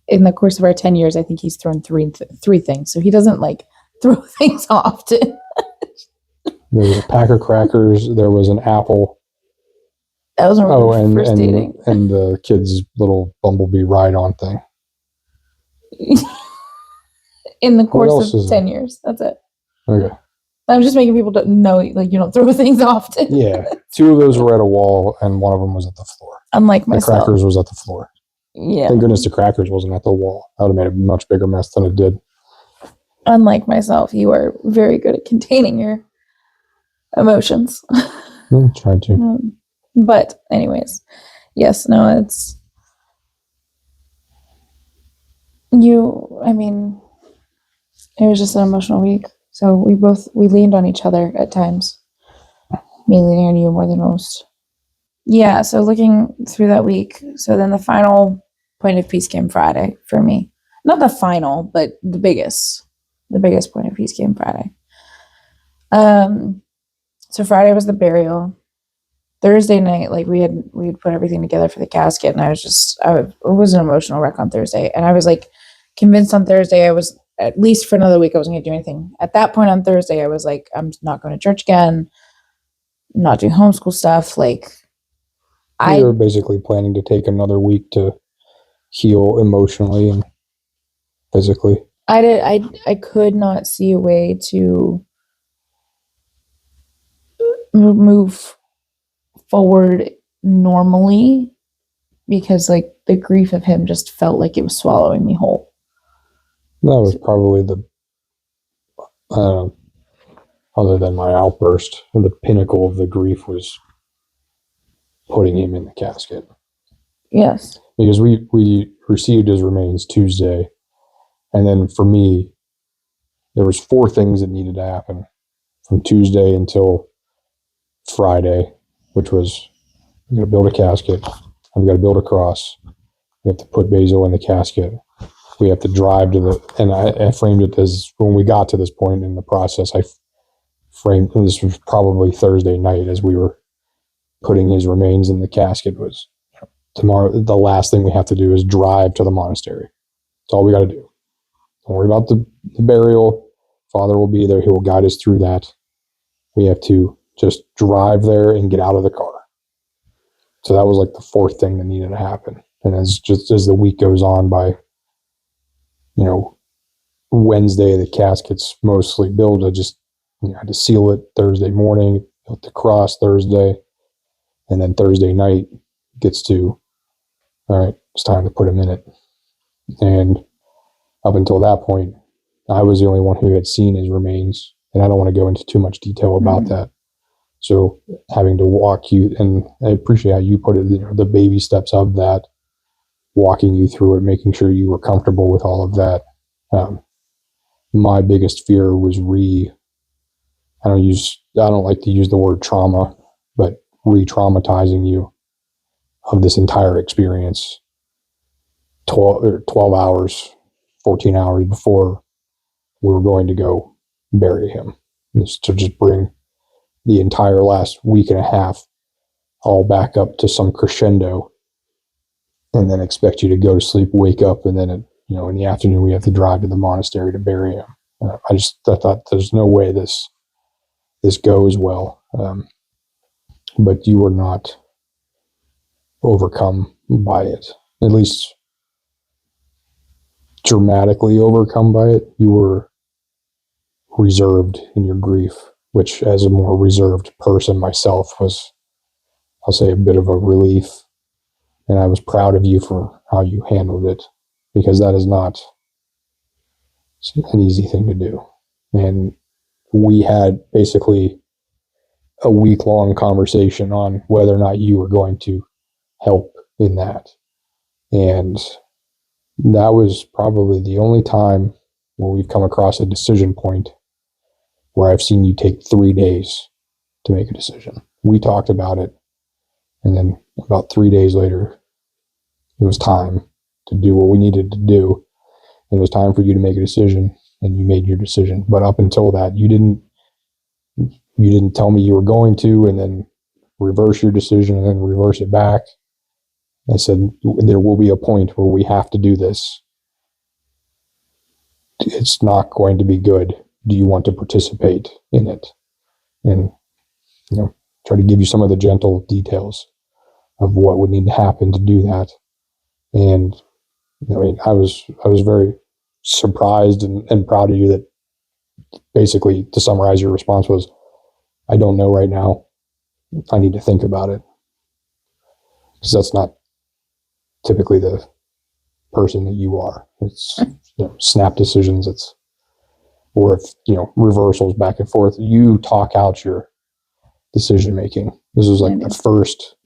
in the course of our 10 years, I think he's thrown three things. So he doesn't like throw things often. There was a pack of crackers. There was an apple. That was first dating. And the kid's little bumblebee ride-on thing. In the course of 10 years. That's it. Okay. I'm just making people know, like, you don't throw things often. Yeah. 2 of those were at a wall, and one of them was at the floor. Unlike myself. The crackers was at the floor. Yeah. Thank goodness the crackers wasn't at the wall. That would have made a much bigger mess than it did. Unlike myself, you are very good at containing your emotions. Try to. But anyways, yes, no, it's I mean, it was just an emotional week. So we leaned on each other at times. Me leaning on you more than most. Yeah, so looking through that week, so then the final point of peace came Friday for me. Not the final, but the biggest. The biggest point of peace came Friday. So Friday was the burial. Thursday night, like we had put everything together for the casket, and it was an emotional wreck on Thursday, and I was like convinced on Thursday I was at least for another week I wasn't going to do anything. At that point on Thursday, I was like, I'm not going to church again, I'm not doing homeschool stuff. Like We were basically planning to take another week to heal emotionally and physically. I could not see a way to move forward normally because like the grief of him just felt like it was swallowing me whole. That was probably other than my outburst, the pinnacle of the grief was putting him in the casket. Yes. Because we received his remains Tuesday, and then for me, there was 4 things that needed to happen from Tuesday until Friday, which was I'm going to build a casket, I've got to build a cross, we have to put Basil in the casket, we have to drive to and I framed it as when we got to this point in the process, I framed, and this was probably Thursday night as we were putting his remains in the casket, was tomorrow, the last thing we have to do is drive to the monastery. That's all we got to do. Don't worry about the burial. Father will be there. He will guide us through that. We have to just drive there and get out of the car. So that was like the 4th thing that needed to happen. And as the week goes on by, Wednesday, the casket's mostly built. I just had to seal it Thursday morning, built the cross Thursday, and then Thursday night gets to, all right, it's time to put him in it. And up until that point, I was the only one who had seen his remains, and I don't want to go into too much detail about that. So having to walk you, and I appreciate how you put it, the baby steps of that, walking you through it, making sure you were comfortable with all of that. My biggest fear was I don't like to use the word trauma, but re-traumatizing you of this entire experience 12 hours, 14 hours before we were going to go bury him. To just bring the entire last week and a half all back up to some crescendo and then expect you to go to sleep, wake up, and then in the afternoon we have to drive to the monastery to bury him. I thought there's no way this goes well. But you were not overcome by it, at least dramatically overcome by it. You were reserved in your grief, which as a more reserved person myself was, I'll say, a bit of a relief. And I was proud of you for how you handled it, because that is not an easy thing to do. And we had basically a week-long conversation on whether or not you were going to help in that. And that was probably the only time where we've come across a decision point where I've seen you take 3 days to make a decision. We talked about it, and then about 3 days later, it was time to do what we needed to do. It was time for you to make a decision, and you made your decision. But up until that, you didn't tell me you were going to, and then reverse your decision and then reverse it back. I said, there will be a point where we have to do this. It's not going to be good. Do you want to participate in it? And, try to give you some of the gentle details of what would need to happen to do that. And, I was very surprised and proud of you that basically, to summarize, your response was, I don't know right now. I need to think about it. Because that's not typically the person that you are. It's snap decisions. Or if reversals back and forth. You talk out your decision making. This was like the first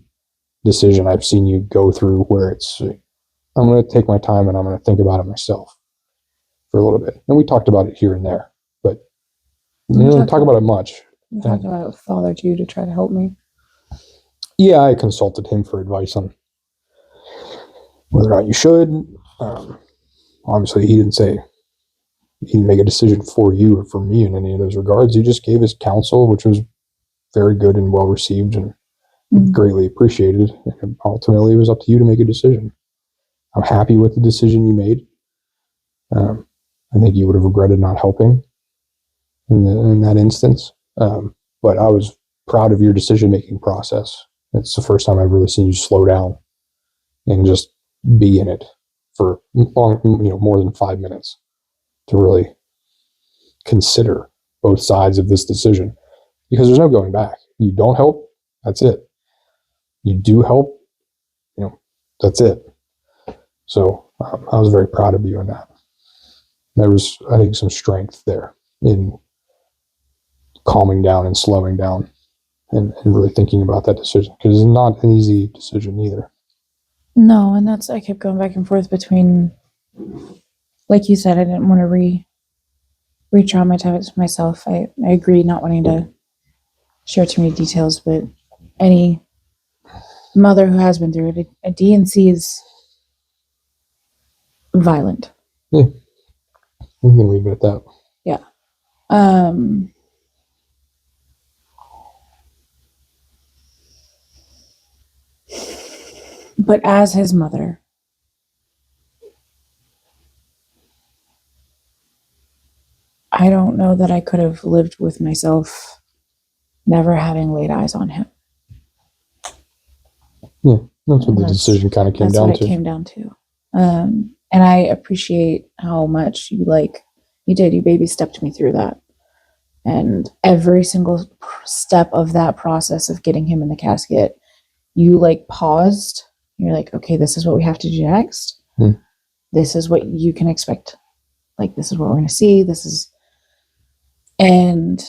decision I've seen you go through where it's, I'm going to take my time and I'm going to think about it myself for a little bit. And we talked about it here and there, but we don't talk about it much. You talked about it with Father too to try to help me. Yeah, I consulted him for advice on whether or not you should. Obviously, he didn't make a decision for you or for me in any of those regards. He just gave his counsel, which was very good and well received and greatly appreciated. And ultimately, it was up to you to make a decision. I'm happy with the decision you made. I think you would have regretted not helping in that instance. But I was proud of your decision-making process. It's the first time I've really seen you slow down and just be in it for long, more than 5 minutes to really consider both sides of this decision, because there's no going back. You don't help, that's it. You do help, that's it. So I was very proud of you in that. There was, I think, some strength there in calming down and slowing down and really thinking about that decision, because it's not an easy decision either. No, and I kept going back and forth between, like you said, I didn't want to re-traumatize myself. I agree not wanting to share too many details, but any mother who has been through it, a D&C is violent. Yeah. We can leave it at that. Yeah. But as his mother, I don't know that I could have lived with myself never having laid eyes on him. Yeah, that's what the decision kind of came down to. That's what it came down to. And I appreciate how much you did. You baby stepped me through that. And every single step of that process of getting him in the casket, you paused. You're like, okay, this is what we have to do next. This is what you can expect. This is what we're going to see. And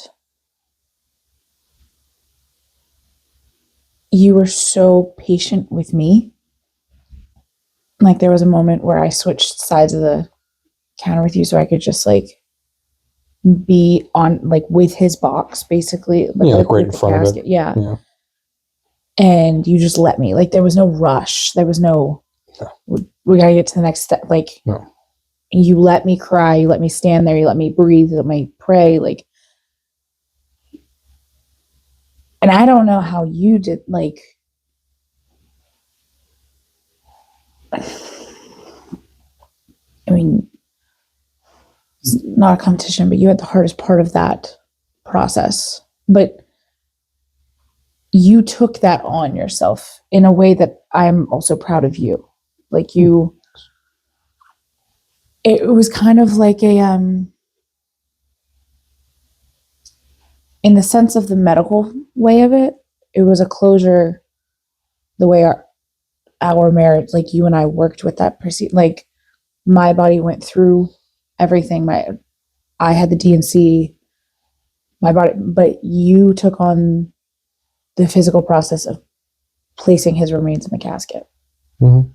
you were so patient with me. There was a moment where I switched sides of the counter with you so I could just be on with his box, basically. Right in front of it. Yeah. And you just let me. There was no rush. There was no, we gotta get to the next step. No. You let me cry. You let me stand there. You let me breathe. You let me pray. And I don't know how you did, I mean, it's not a competition, but you had the hardest part of that process. But you took that on yourself in a way that I'm also proud of you. It was kind of like in the sense of the medical way of it, it was a closure the way our marriage, you and I worked with that my body went through everything. I had the D&C, my body, but you took on the physical process of placing his remains in the casket. Mm-hmm.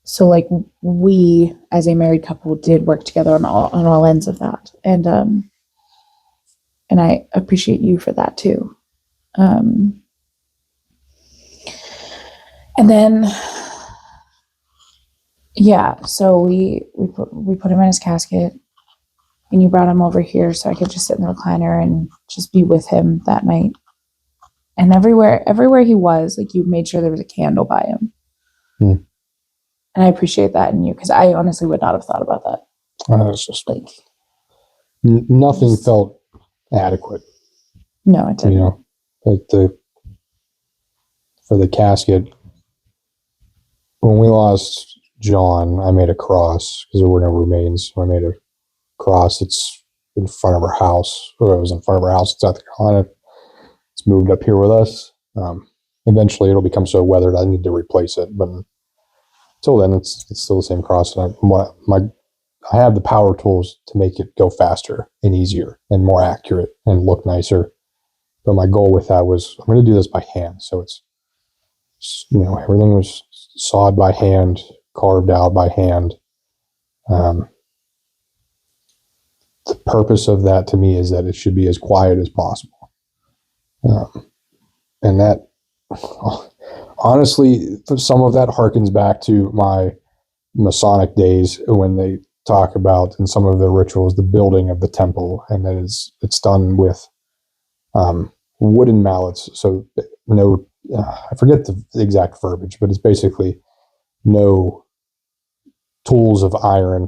So we as a married couple did work together on all ends of that. And I appreciate you for that too. And then, so we put him in his casket, and you brought him over here so I could just sit in the recliner and just be with him that night. And everywhere he was, you made sure there was a candle by him. And I appreciate that in you, because I honestly would not have thought about that. It's just nothing felt adequate. No, it didn't. For the casket, when we lost John, I made a cross because there were no remains. So I made a cross. It's in front of our house. It was in front of our house in South Carolina. It's moved up here with us. Eventually, it'll become so weathered I need to replace it. But until then, it's still the same cross. And I have the power tools to make it go faster and easier and more accurate and look nicer. But my goal with that was I'm going to do this by hand. So it's, everything was sawed by hand, carved out by hand. The purpose of that to me is that it should be as quiet as possible. And that, honestly, some of that harkens back to my Masonic days when they talk about in some of their rituals the building of the temple, and that it's done with wooden mallets. So no, I forget the exact verbiage, but it's basically no tools of iron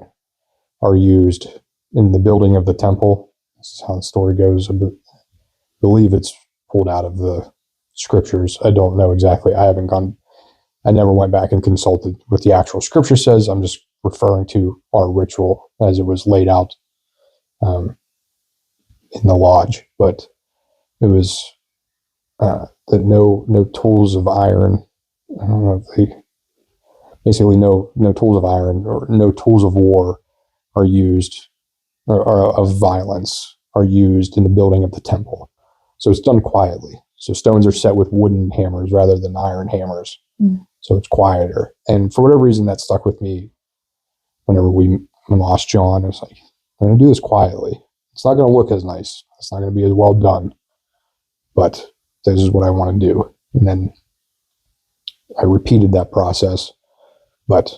are used in the building of the temple. This is how the story goes. I believe it's pulled out of the scriptures. I don't know exactly. I never went back and consulted what the actual scripture says. I'm just referring to our ritual as it was laid out in the lodge. But it was that no tools of iron. I don't know if they basically no tools of iron or no tools of war are used or of violence are used in the building of the temple. So it's done quietly. So stones are set with wooden hammers rather than iron hammers. So it's quieter. And for whatever reason, that stuck with me whenever we lost John. It's like, I'm going to do this quietly. It's not going to look as nice. It's not going to be as well done. But this is what I want to do. And then I repeated that process. But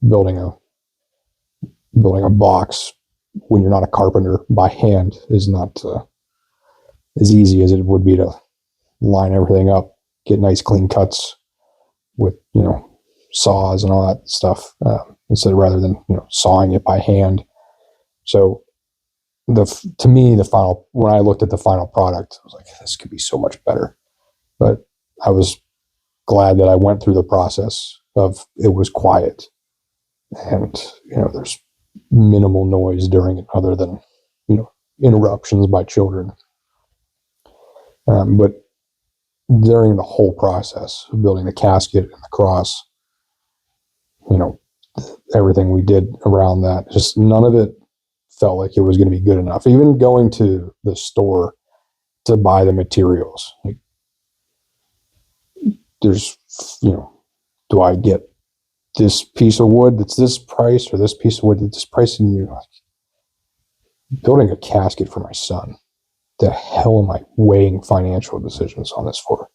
building a box when you're not a carpenter by hand is not as easy as it would be to line everything up, get nice clean cuts with saws and all that stuff rather than sawing it by hand. So to me the final, when I looked at the final product, I was like, this could be so much better. But I was glad that I went through the process of it was quiet and there's minimal noise during it other than interruptions by children. But during the whole process of building the casket and the cross, everything we did around that, just none of it felt like it was going to be good enough. Even going to the store to buy the materials, like there's, do I get this piece of wood that's this price or this piece of wood that's this price? And you're like, building a casket for my son, the hell am I weighing financial decisions on this for?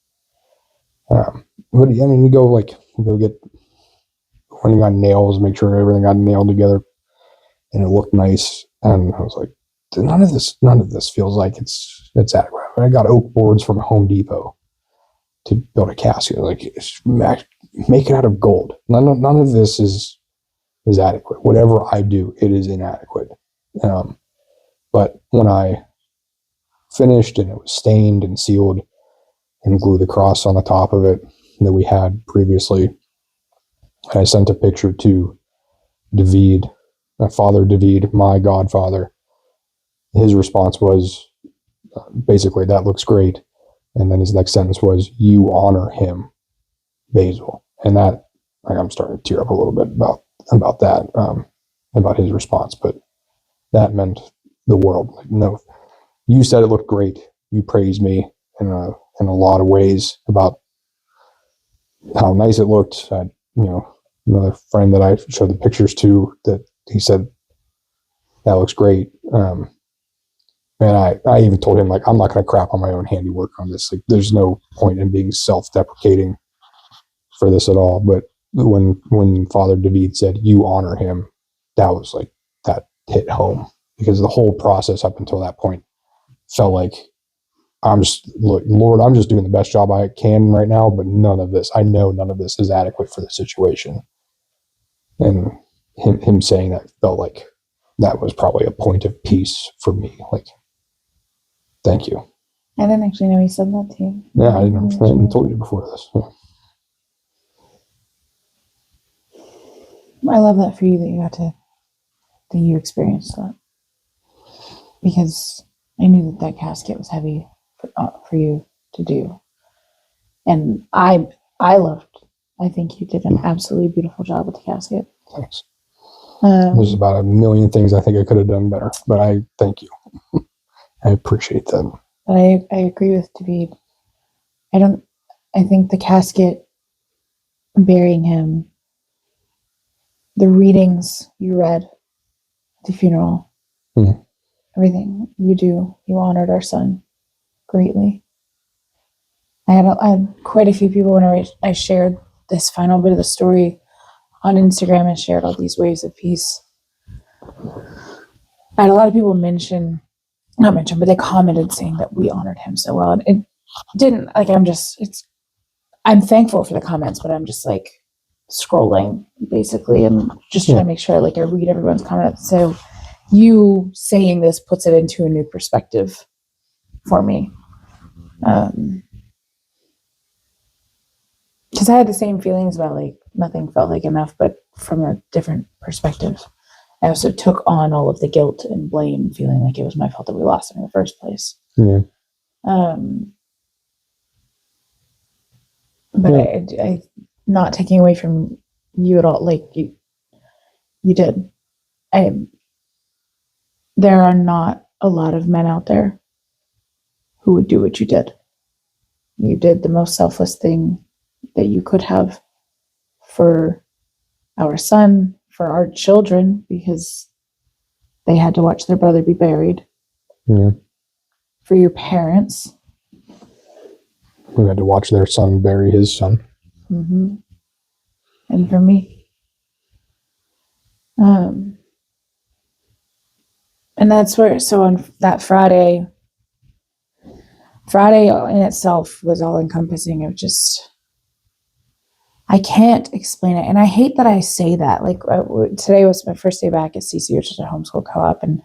But I mean, you go get when you got nails, make sure everything got nailed together and it looked nice. And I was like, none of this feels like it's adequate. I got oak boards from Home Depot to build a casket. Like, make it out of gold. None of this is adequate. Whatever I do, it is inadequate. But when I finished and it was stained and sealed and glued the cross on the top of it that we had previously, I sent a picture to David, Father David, my godfather. His response was basically, that looks great. And then his next sentence was, you honor him, Basil. And that, I'm starting to tear up a little bit about that, about his response. But that meant the world. Like, no, you said it looked great. You praised me in a lot of ways about how nice it looked. Another friend that I showed the pictures to, that he said, that looks great. And I even told him, like, I'm not going to crap on my own handiwork on this. Like, there's no point in being self-deprecating for this at all. But when Father David said, you honor him, that was like, that hit home, because the whole process up until that point felt like, Lord, I'm just doing the best job I can right now, but I know none of this is adequate for the situation. And him saying that felt like that was probably a point of peace for me. Like, thank you. I didn't actually know he said that to you. Yeah, I didn't told you before this. Yeah. I love that for you that you experienced that, because I knew that casket was heavy for you to do, and I think you did an absolutely beautiful job with the casket. Thanks. There's about a million things I think I could have done better, but I thank you. I appreciate that. But I agree with David. I think the casket burying him, the readings you read at the funeral, everything you honored our son greatly. I had quite a few people when I shared this final bit of the story on Instagram and shared all these waves of peace. I had a lot of people but they commented saying that we honored him so well. And it didn't, like, I'm thankful for the comments, but I'm just like scrolling basically and just trying to make sure like I read everyone's comments. So you saying this puts it into a new perspective for me. Because I had the same feelings about like nothing felt like enough, but from a different perspective. I also took on all of the guilt and blame, feeling like it was my fault that we lost him in the first place. Yeah. But I not taking away from you at all. Like you did. There are not a lot of men out there who would do what you did. You did the most selfless thing that you could have for our son, for our children, because they had to watch their brother be buried. Yeah. For your parents. We had to watch their son bury his son. Mm-hmm. And for me. And that's where, so on that Friday in itself was all encompassing of just, I can't explain it. And I hate that I say that. Like today was my first day back at CC, which is a homeschool co-op, and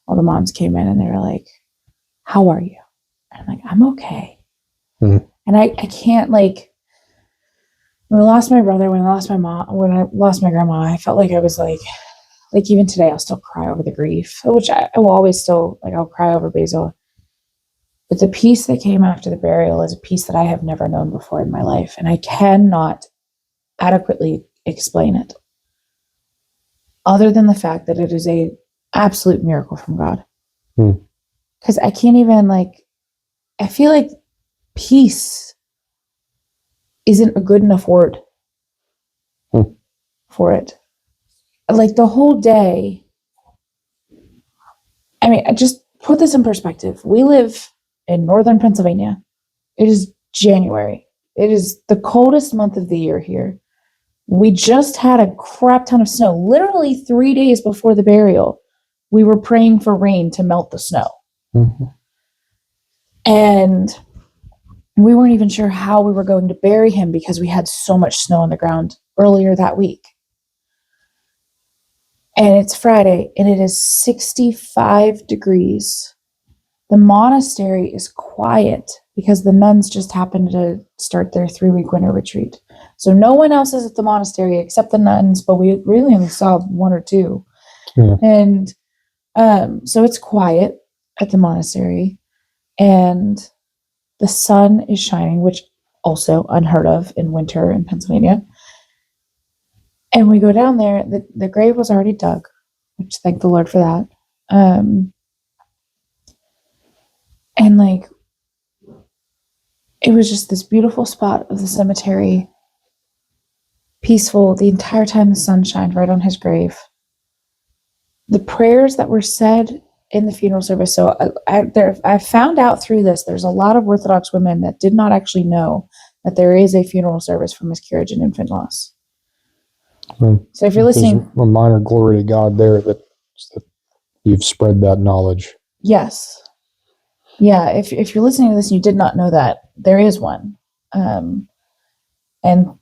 all the moms came in and they were like, how are you? And I'm like, I'm okay. Mm-hmm. And I can't, like, when I lost my brother, when I lost my mom, when I lost my grandma, I felt like I was like even today, I'll still cry over the grief, which I will always still, like, I'll cry over Basil. But the peace that came after the burial is a peace that I have never known before in my life. And I cannot adequately explain it, other than the fact that it is a absolute miracle from God. Because I can't even, like, I feel like peace isn't a good enough word for it. Like the whole day, I mean, I just put this in perspective. We live in northern Pennsylvania. It is January. It is the coldest month of the year here. We just had a crap ton of snow. Literally 3 days before the burial, we were praying for rain to melt the snow. Mm-hmm. And we weren't even sure how we were going to bury him because we had so much snow on the ground earlier that week. And it's Friday, and it is 65 degrees. The monastery is quiet because the nuns just happened to start their 3-week winter retreat. So no one else is at the monastery except the nuns, but we really only saw 1 or 2. Yeah. And so it's quiet at the monastery, and the sun is shining, which also unheard of in winter in Pennsylvania. And we go down there. The grave was already dug, which thank the Lord for that. And like, it was just this beautiful spot of the cemetery, peaceful the entire time the sun shined right on his grave. The prayers that were said in the funeral service. So I found out through this, there's a lot of Orthodox women that did not actually know that there is a funeral service for miscarriage and infant loss. So if you're listening, a minor glory to God there that you've spread that knowledge. Yes. Yeah. If you're listening to this and you did not know that, there is one. And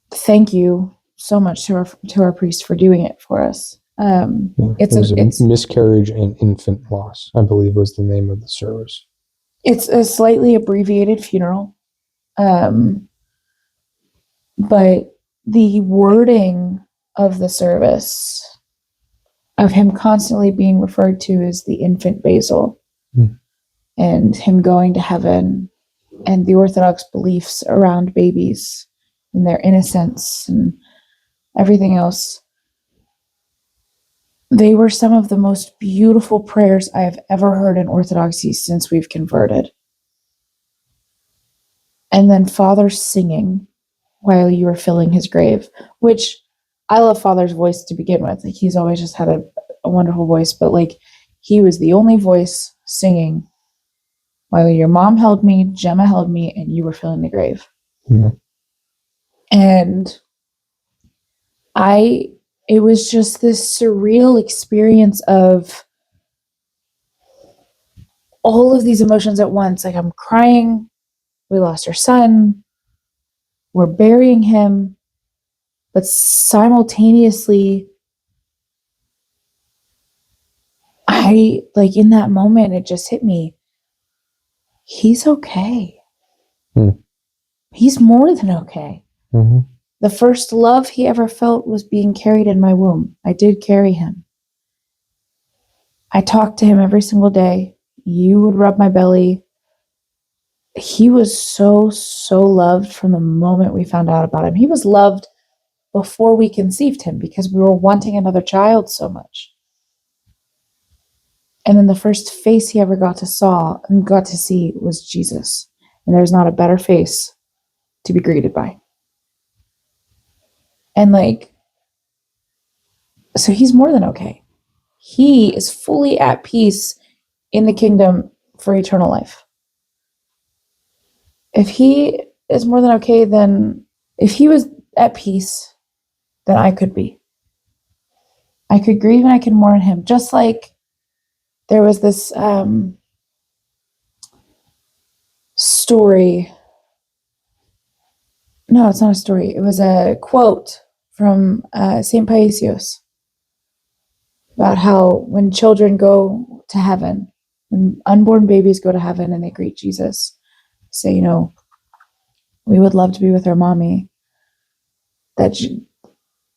thank you so much to our priest for doing it for us. It's miscarriage and infant loss, I believe was the name of the service. It's a slightly abbreviated funeral. But the wording of the service, of him constantly being referred to as the infant Basil, and him going to heaven, and the Orthodox beliefs around babies and their innocence and everything else, they were some of the most beautiful prayers I have ever heard in Orthodoxy since we've converted. and then Father singing while you were filling his grave, which I love Father's voice to begin with. Like, he's always just had a wonderful voice, but like, he was the only voice singing while your mom held me, Gemma held me, and you were filling the grave. Yeah. And it was just this surreal experience of all of these emotions at once. Like, I'm crying, we lost our son, we're burying him, but simultaneously, I, like, in that moment, it just hit me. He's okay. He's more than okay. Mm-hmm. The first love he ever felt was being carried in my womb. I did carry him. I talked to him every single day. You would rub my belly. He was so, so loved from the moment we found out about him. He was loved before we conceived him because we were wanting another child so much. And then the first face he ever got to see was Jesus. And there's not a better face to be greeted by. And like, so he's more than okay. He is fully at peace in the kingdom for eternal life. If he is more than okay, then if he was at peace, then I could be. I could grieve and I could mourn him. Just like there was this story. No, it's not a story. It was a quote from St. Paisios about how when children go to heaven, when unborn babies go to heaven and they greet Jesus, say, you know, we would love to be with our mommy, that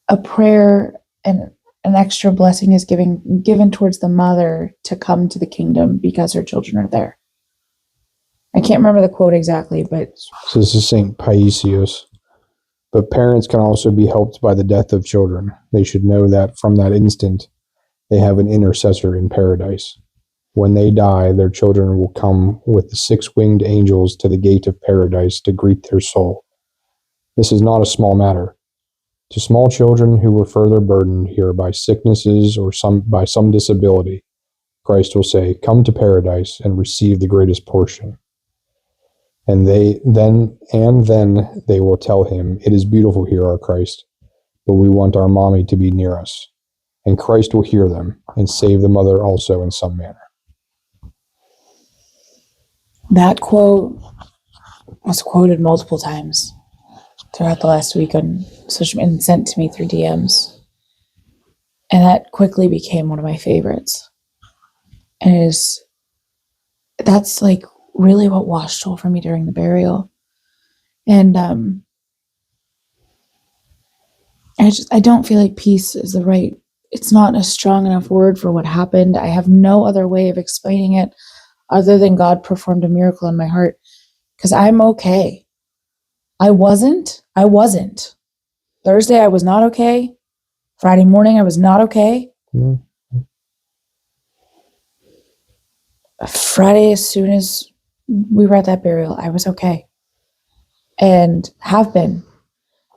a prayer and an extra blessing is given towards the mother to come to the kingdom because her children are there. I can't remember the quote exactly, but So this is St. Paisios. But parents can also be helped by the death of children. They should know that from that instant, they have an intercessor in paradise. When they die, their children will come with the 6-winged angels to the gate of paradise to greet their soul. This is not a small matter. To small children who were further burdened here by sicknesses or by some disability, Christ will say, "Come to paradise and receive the greatest portion." And then they will tell him, "It is beautiful here, our Christ, but we want our mommy to be near us." And Christ will hear them and save the mother also in some manner. that quote was quoted multiple times throughout the last week on social media and sent to me through DMs. And that quickly became one of my favorites. And that's like really what washed over me during the burial. And I don't feel like peace is it's not a strong enough word for what happened. I have no other way of explaining it other than God performed a miracle in my heart, because I'm okay. I wasn't. Thursday, I was not okay. Friday morning, I was not okay. Mm-hmm. Friday, as soon as we were at that burial, I was okay. And have been.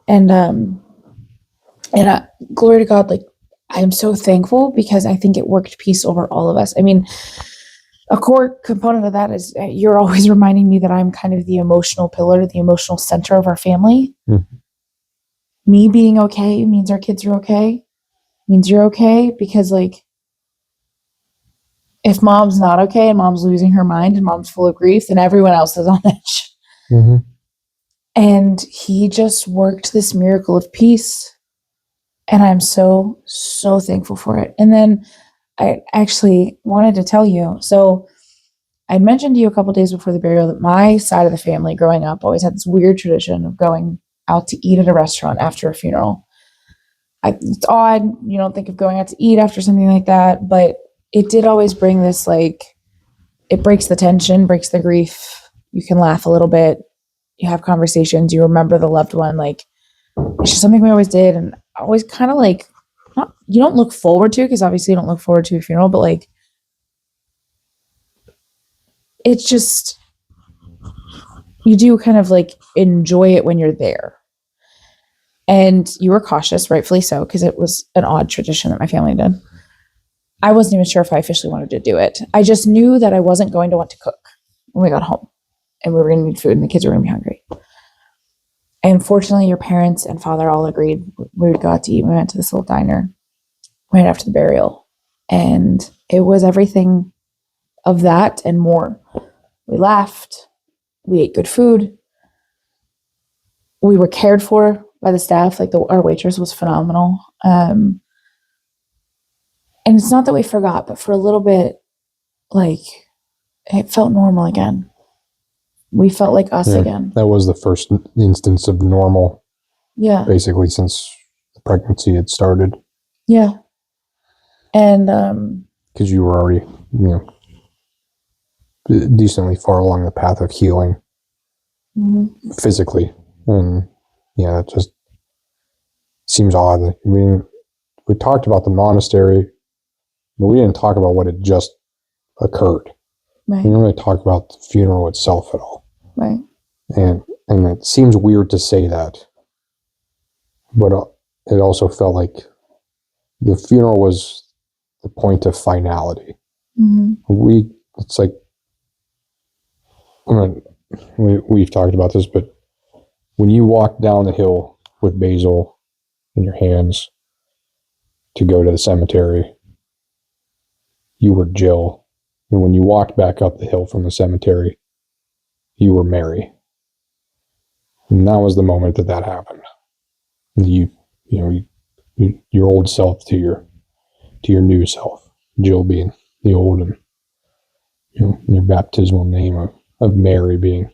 And glory to God, like, I'm so thankful because I think it worked peace over all of us. I mean, a core component of that is you're always reminding me that I'm kind of the emotional pillar, the emotional center of our family. Mm-hmm. Me being okay means our kids are okay, means you're okay, because like, if mom's not okay and mom's losing her mind and mom's full of grief, then everyone else is on edge. Mm-hmm. And he just worked this miracle of peace. And I'm so, so thankful for it. And then I actually wanted to tell you, so I'd mentioned to you a couple days before the burial that my side of the family growing up always had this weird tradition of going out to eat at a restaurant after a funeral. It's odd. You don't think of going out to eat after something like that, but it did always bring this, like, it breaks the tension, breaks the grief. You can laugh a little bit. You have conversations. You remember the loved one. Like, it's just something we always did. And always kind of like, you don't look forward to, because obviously you don't look forward to a funeral, but like, it's just, you do kind of like enjoy it when you're there. And you were cautious, rightfully so, because it was an odd tradition that my family did. I wasn't even sure if I officially wanted to do it. I just knew that I wasn't going to want to cook when we got home, and we were going to need food and the kids were going to be hungry. And fortunately, your parents and father all agreed we would go out to eat. We went to this little diner right after the burial, and it was everything of that and more. We laughed. We ate good food. We were cared for by the staff. Like our waitress was phenomenal. And it's not that we forgot, but for a little bit, like it felt normal again. We felt like us again. That was the first instance of normal. Yeah. Basically, since the pregnancy had started. Yeah. And because you were already, decently far along the path of healing physically, and it just seems odd. I mean, we talked about the monastery, but we didn't talk about what had just occurred. Right. We didn't really talk about the funeral itself at all. Right. And it seems weird to say that, but it also felt like the funeral was the point of finality. It's like, we've talked about this, but when you walk down the hill with Basil in your hands to go to the cemetery, you were Jill. And when you walked back up the hill from the cemetery, you were Mary. And that was the moment that happened. Your old self to your new self, Jill being the old, and your baptismal name of Mary being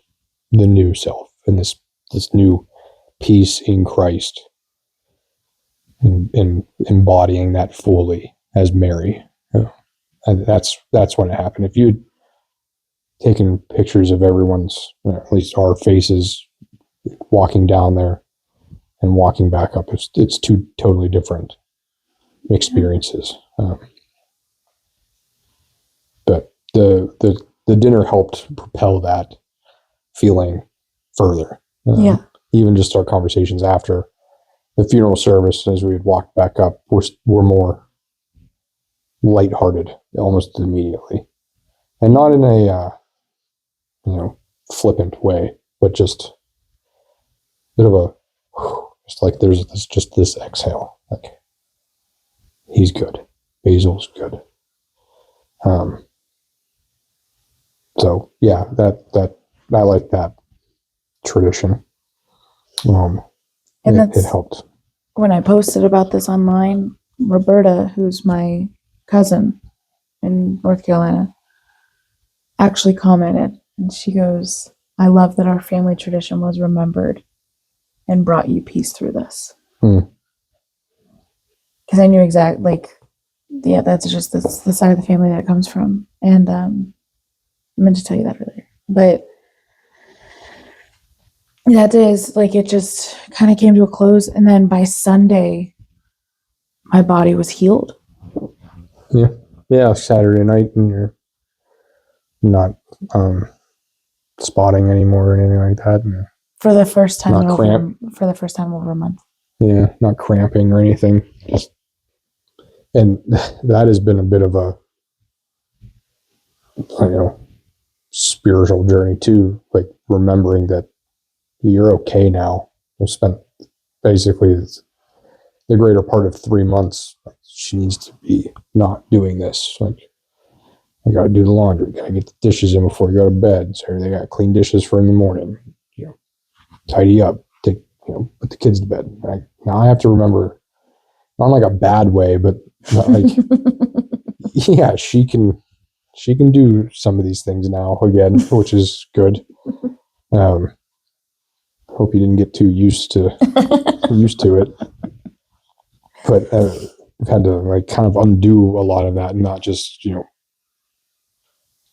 the new self, and this new peace in Christ, and embodying that fully as Mary. And that's when it happened. If you'd taken pictures of everyone's, at least our faces, walking down there and walking back up, it's two totally different experiences. But the dinner helped propel that feeling further. Even just our conversations after the funeral service, as we had walked back up, were more lighthearted almost immediately, and not in a flippant way, but just a bit of a, just like there's this exhale, like he's good, Basil's good. So yeah, that I like that tradition. And it helped. When I posted about this online, Roberta, who's my cousin in North Carolina, actually commented, and she goes, "I love that our family tradition was remembered and brought you peace through this." Because I knew exactly, that's just the side of the family that it comes from. And I meant to tell you that earlier, but that is it just kind of came to a close. And then by Sunday, my body was healed. Yeah, Saturday night, and you're not spotting anymore or anything like that. And for the first time over a month. Yeah, not cramping or anything. And that has been a bit of a spiritual journey too, like remembering that you're okay now. We've spent basically the greater part of 3 months. She needs to be not doing this. Like, I got to do the laundry. Got to get the dishes in before you go to bed. So they got clean dishes for in the morning. Tidy up. Put the kids to bed. Now I have to remember, not in like a bad way, but like, yeah, she can do some of these things now again, which is good. Hope you didn't get too used to it, but I've had to kind of undo a lot of that, and not just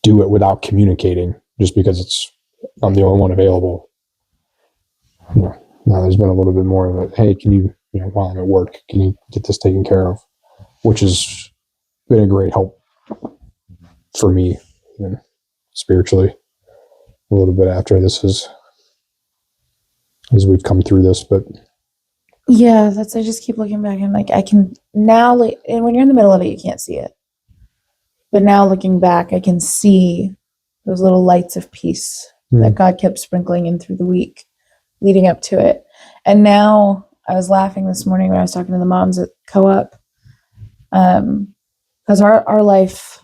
do it without communicating just because I'm the only one available. Now there's been a little bit more of a, hey, can you while I'm at work, can you get this taken care of, which has been a great help for me, even spiritually, a little bit after this has as we've come through this. But yeah, I just keep looking back and like I can now, like, and when you're in the middle of it, you can't see it. But now looking back, I can see those little lights of peace that God kept sprinkling in through the week leading up to it. And now I was laughing this morning when I was talking to the moms at co-op, because our life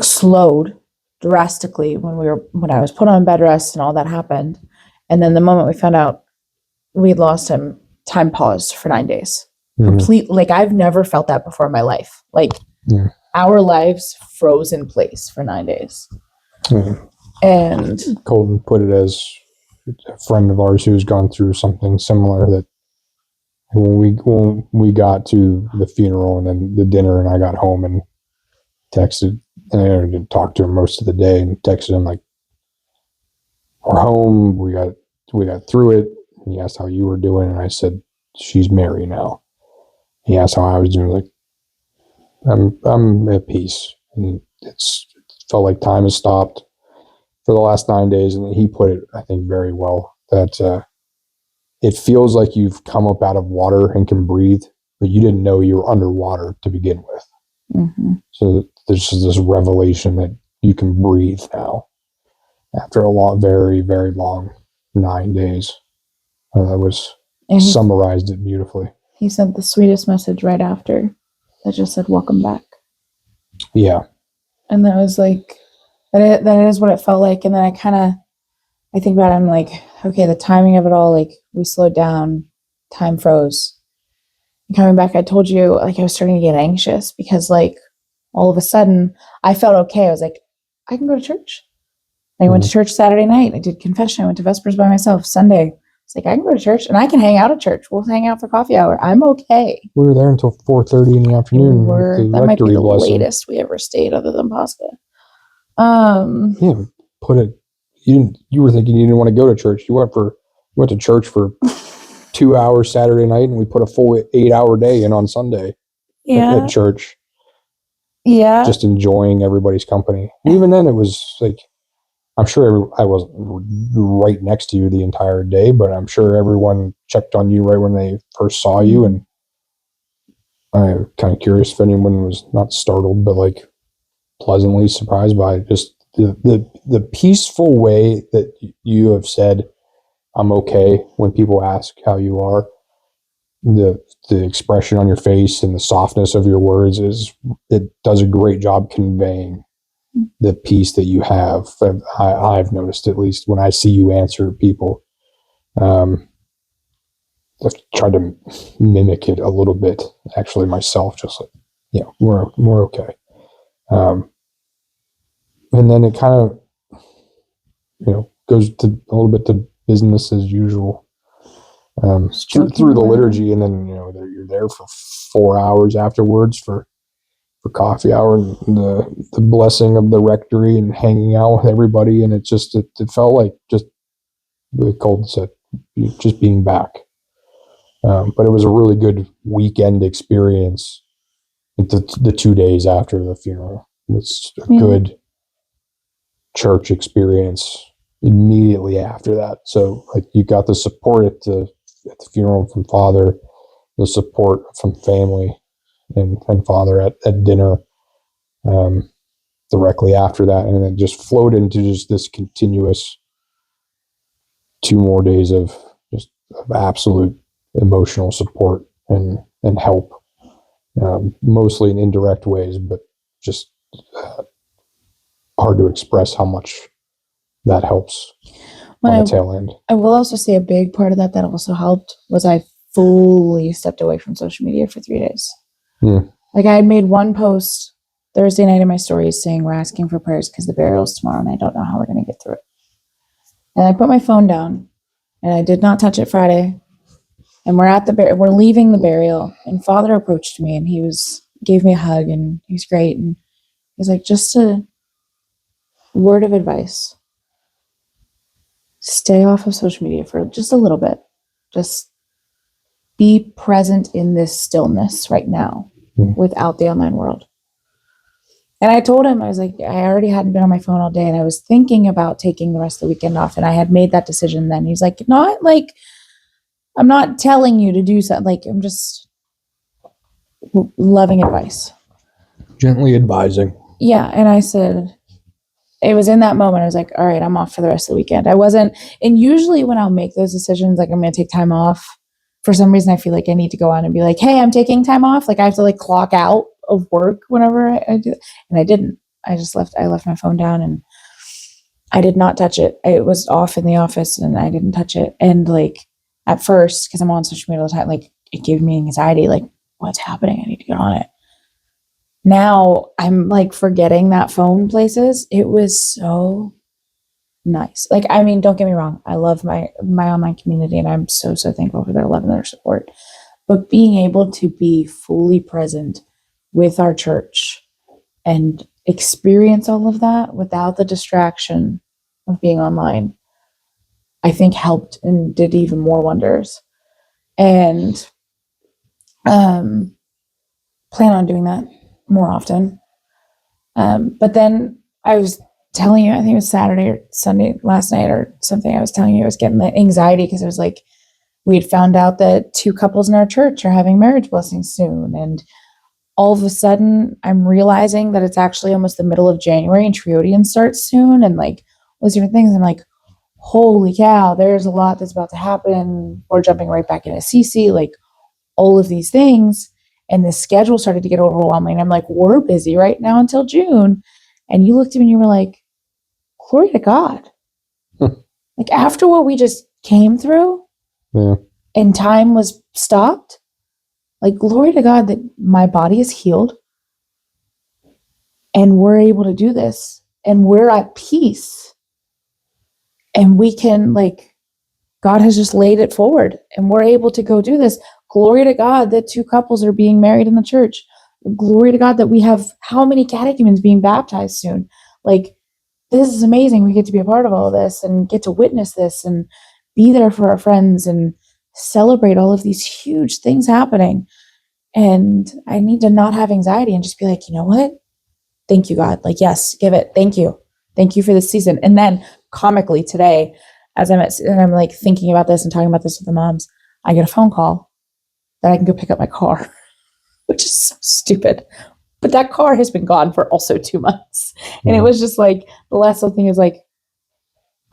slowed drastically when I was put on bed rest and all that happened. And then the moment we found out we had lost him, time paused for 9 days. Complete, like I've never felt that before in my life. Like our lives froze in place for 9 days. And Colton put it as a friend of ours who's gone through something similar, that when we got to the funeral and then the dinner, and I got home and texted, and I didn't talk to him most of the day, and texted him like, we're home, we got through it. And he asked how you were doing, and I said, she's Mary now. He asked how I was doing, like, I'm at peace. And it felt like time has stopped for the last 9 days. And he put it, I think, very well, that it feels like you've come up out of water and can breathe, but you didn't know you were underwater to begin with. So there's this revelation that you can breathe now after a long, very, very long 9 days. That was summarized it beautifully. He sent the sweetest message right after that just said, welcome back. Yeah. And that was like, that is what it felt like. And then I think about it, I'm like, okay, the timing of it all, like we slowed down, time froze. And coming back, I told you, like I was starting to get anxious because like all of a sudden I felt okay. I was like, I can go to church. I went to church Saturday night. I did confession. I went to Vespers by myself Sunday. It's like, I can go to church and I can hang out at church. We'll hang out for coffee hour. I'm okay. We were there until 4:30 in the afternoon. That might be the latest we ever stayed other than Pascha. Yeah, you were thinking you didn't want to go to church. You went to church for 2 hours Saturday night, and we put a full 8-hour day in on Sunday at church. Yeah. Just enjoying everybody's company. And even then, it was like, I'm sure I wasn't right next to you the entire day, but I'm sure everyone checked on you right when they first saw you. And I'm kind of curious if anyone was not startled, but like pleasantly surprised by just the peaceful way that you have said, I'm okay, when people ask how you are. The expression on your face and the softness of your words it does a great job conveying the peace that you have. I've noticed, at least when I see you answer people. I've tried to mimic it a little bit, actually, myself, just like, we're okay. And then it kind of, goes to a little bit to business as usual. Through the liturgy, and then you're there for 4 hours afterwards for coffee hour, and the blessing of the rectory and hanging out with everybody, and it felt like, just like Colton said, just being back. But it was a really good weekend experience. The 2 days after the funeral, it's a good church experience immediately after that. So like you got the support at the funeral from Father, the support from family and Father at dinner directly after that, and then just flowed into just this continuous 2 more days of absolute emotional support and help, mostly in indirect ways, but just hard to express how much that helps on the tail end. I will also say a big part of that also helped was I fully stepped away from social media for 3 days. Like I had made one post Thursday night in my stories saying we're asking for prayers because the burial's tomorrow and I don't know how we're going to get through it. And I put my phone down and I did not touch it Friday. And we're leaving the burial, and Father approached me and gave me a hug, and he was great. And he's like, just a word of advice. Stay off of social media for just a little bit. Just be present in this stillness right now without the online world. And I told him, I was like, I already hadn't been on my phone all day and I was thinking about taking the rest of the weekend off. And I had made that decision then. He's like, not like, I'm not telling you to do something. Like, I'm just loving advice. Gently advising. Yeah. And I said, it was in that moment, I was like, all right, I'm off for the rest of the weekend. I wasn't, and usually when I'll make those decisions, like I'm going to take time off, for some reason, I feel like I need to go on and be like, hey, I'm taking time off. Like I have to like clock out of work whenever I do that. And I didn't. I left my phone down and I did not touch it. It was off in the office and I didn't touch it. And like at first, because I'm on social media all the time, like it gave me anxiety, like what's happening? I need to get on it. Now I'm like forgetting that phone places. It was so nice. Like, I mean, don't get me wrong. I love my online community and I'm so thankful for their love and their support. But being able to be fully present with our church and experience all of that without the distraction of being online, I think helped and did even more wonders. And plan on doing that more often. But then I was telling you, I think it was Saturday or Sunday last night or something, I was telling you I was getting the anxiety because it was like we had found out that 2 couples in our church are having marriage blessings soon. And all of a sudden I'm realizing that it's actually almost the middle of January and Triodian starts soon and like all these different things. I'm like, holy cow, there's a lot that's about to happen. We're jumping right back into CC, like all of these things. And the schedule started to get overwhelming. I'm like, we're busy right now until June. And you looked at me and you were like, glory to God. Like after what we just came through and time was stopped, like glory to God that my body is healed and we're able to do this and we're at peace and we can like, God has just laid it forward and we're able to go do this. Glory to God that 2 couples are being married in the church. Glory to God that we have how many catechumens being baptized soon. Like, this is amazing. We get to be a part of all of this and get to witness this and be there for our friends and celebrate all of these huge things happening. And I need to not have anxiety and just be like, you know what? Thank you, God. Like, yes, give it. Thank you. Thank you for this season. And then comically today, as I'm like thinking about this and talking about this with the moms, I get a phone call that I can go pick up my car, which is so stupid. But that car has been gone for also 2 months. And it was just like, the last little thing is like,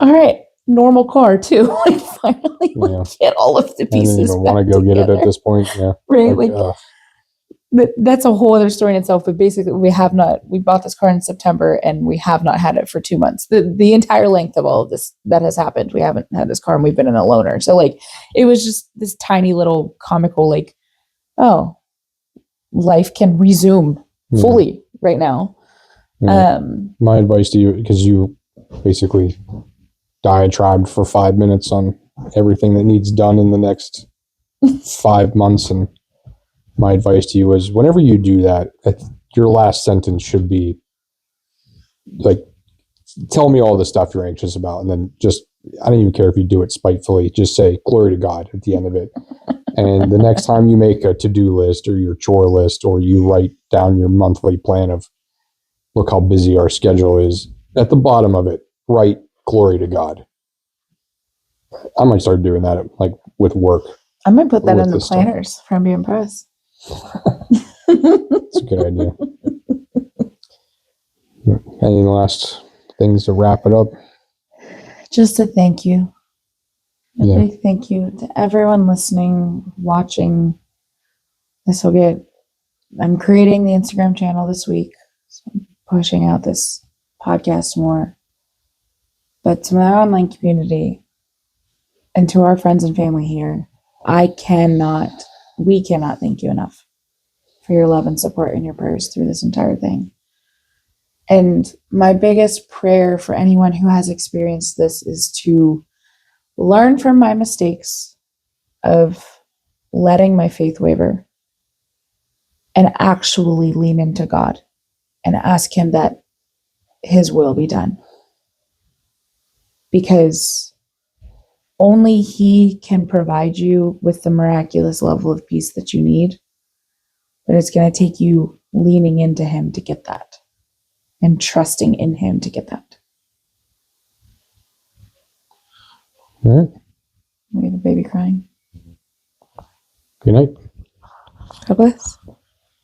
all right, normal car too. Like finally get all of the pieces. I don't even want to go together. Get it at this point. Yeah. Right. Like that's a whole other story in itself. But basically we bought this car in September and we have not had it for 2 months. The entire length of all of this that has happened, we haven't had this car and we've been in a loaner. So like, it was just this tiny little comical, like, oh, life can resume fully right now. My advice to you, because you basically diatribed for 5 minutes on everything that needs done in the next 5 months, and my advice to you is whenever you do that, your last sentence should be like, tell me all the stuff you're anxious about, and then just, I don't even care if you do it spitefully, just say glory to God at the end of it. And the next time you make a to-do list or your chore list, or you write down your monthly plan of, look how busy our schedule is, at the bottom of it, write glory to God. I might start doing that like with work. I might put that in the planners for MBM Press. That's a good idea. Any last things to wrap it up? Just a thank you. A big thank you to everyone listening, watching. I'm creating the Instagram channel this week. So I'm pushing out this podcast more. But to my online community and to our friends and family here, we cannot thank you enough for your love and support and your prayers through this entire thing. And my biggest prayer for anyone who has experienced this is to learn from my mistakes of letting my faith waver and actually lean into God and ask Him that His will be done. Because only He can provide you with the miraculous level of peace that you need. But it's going to take you leaning into Him to get that. and trusting in him to get that. All right. We have a baby crying. Good night. God bless.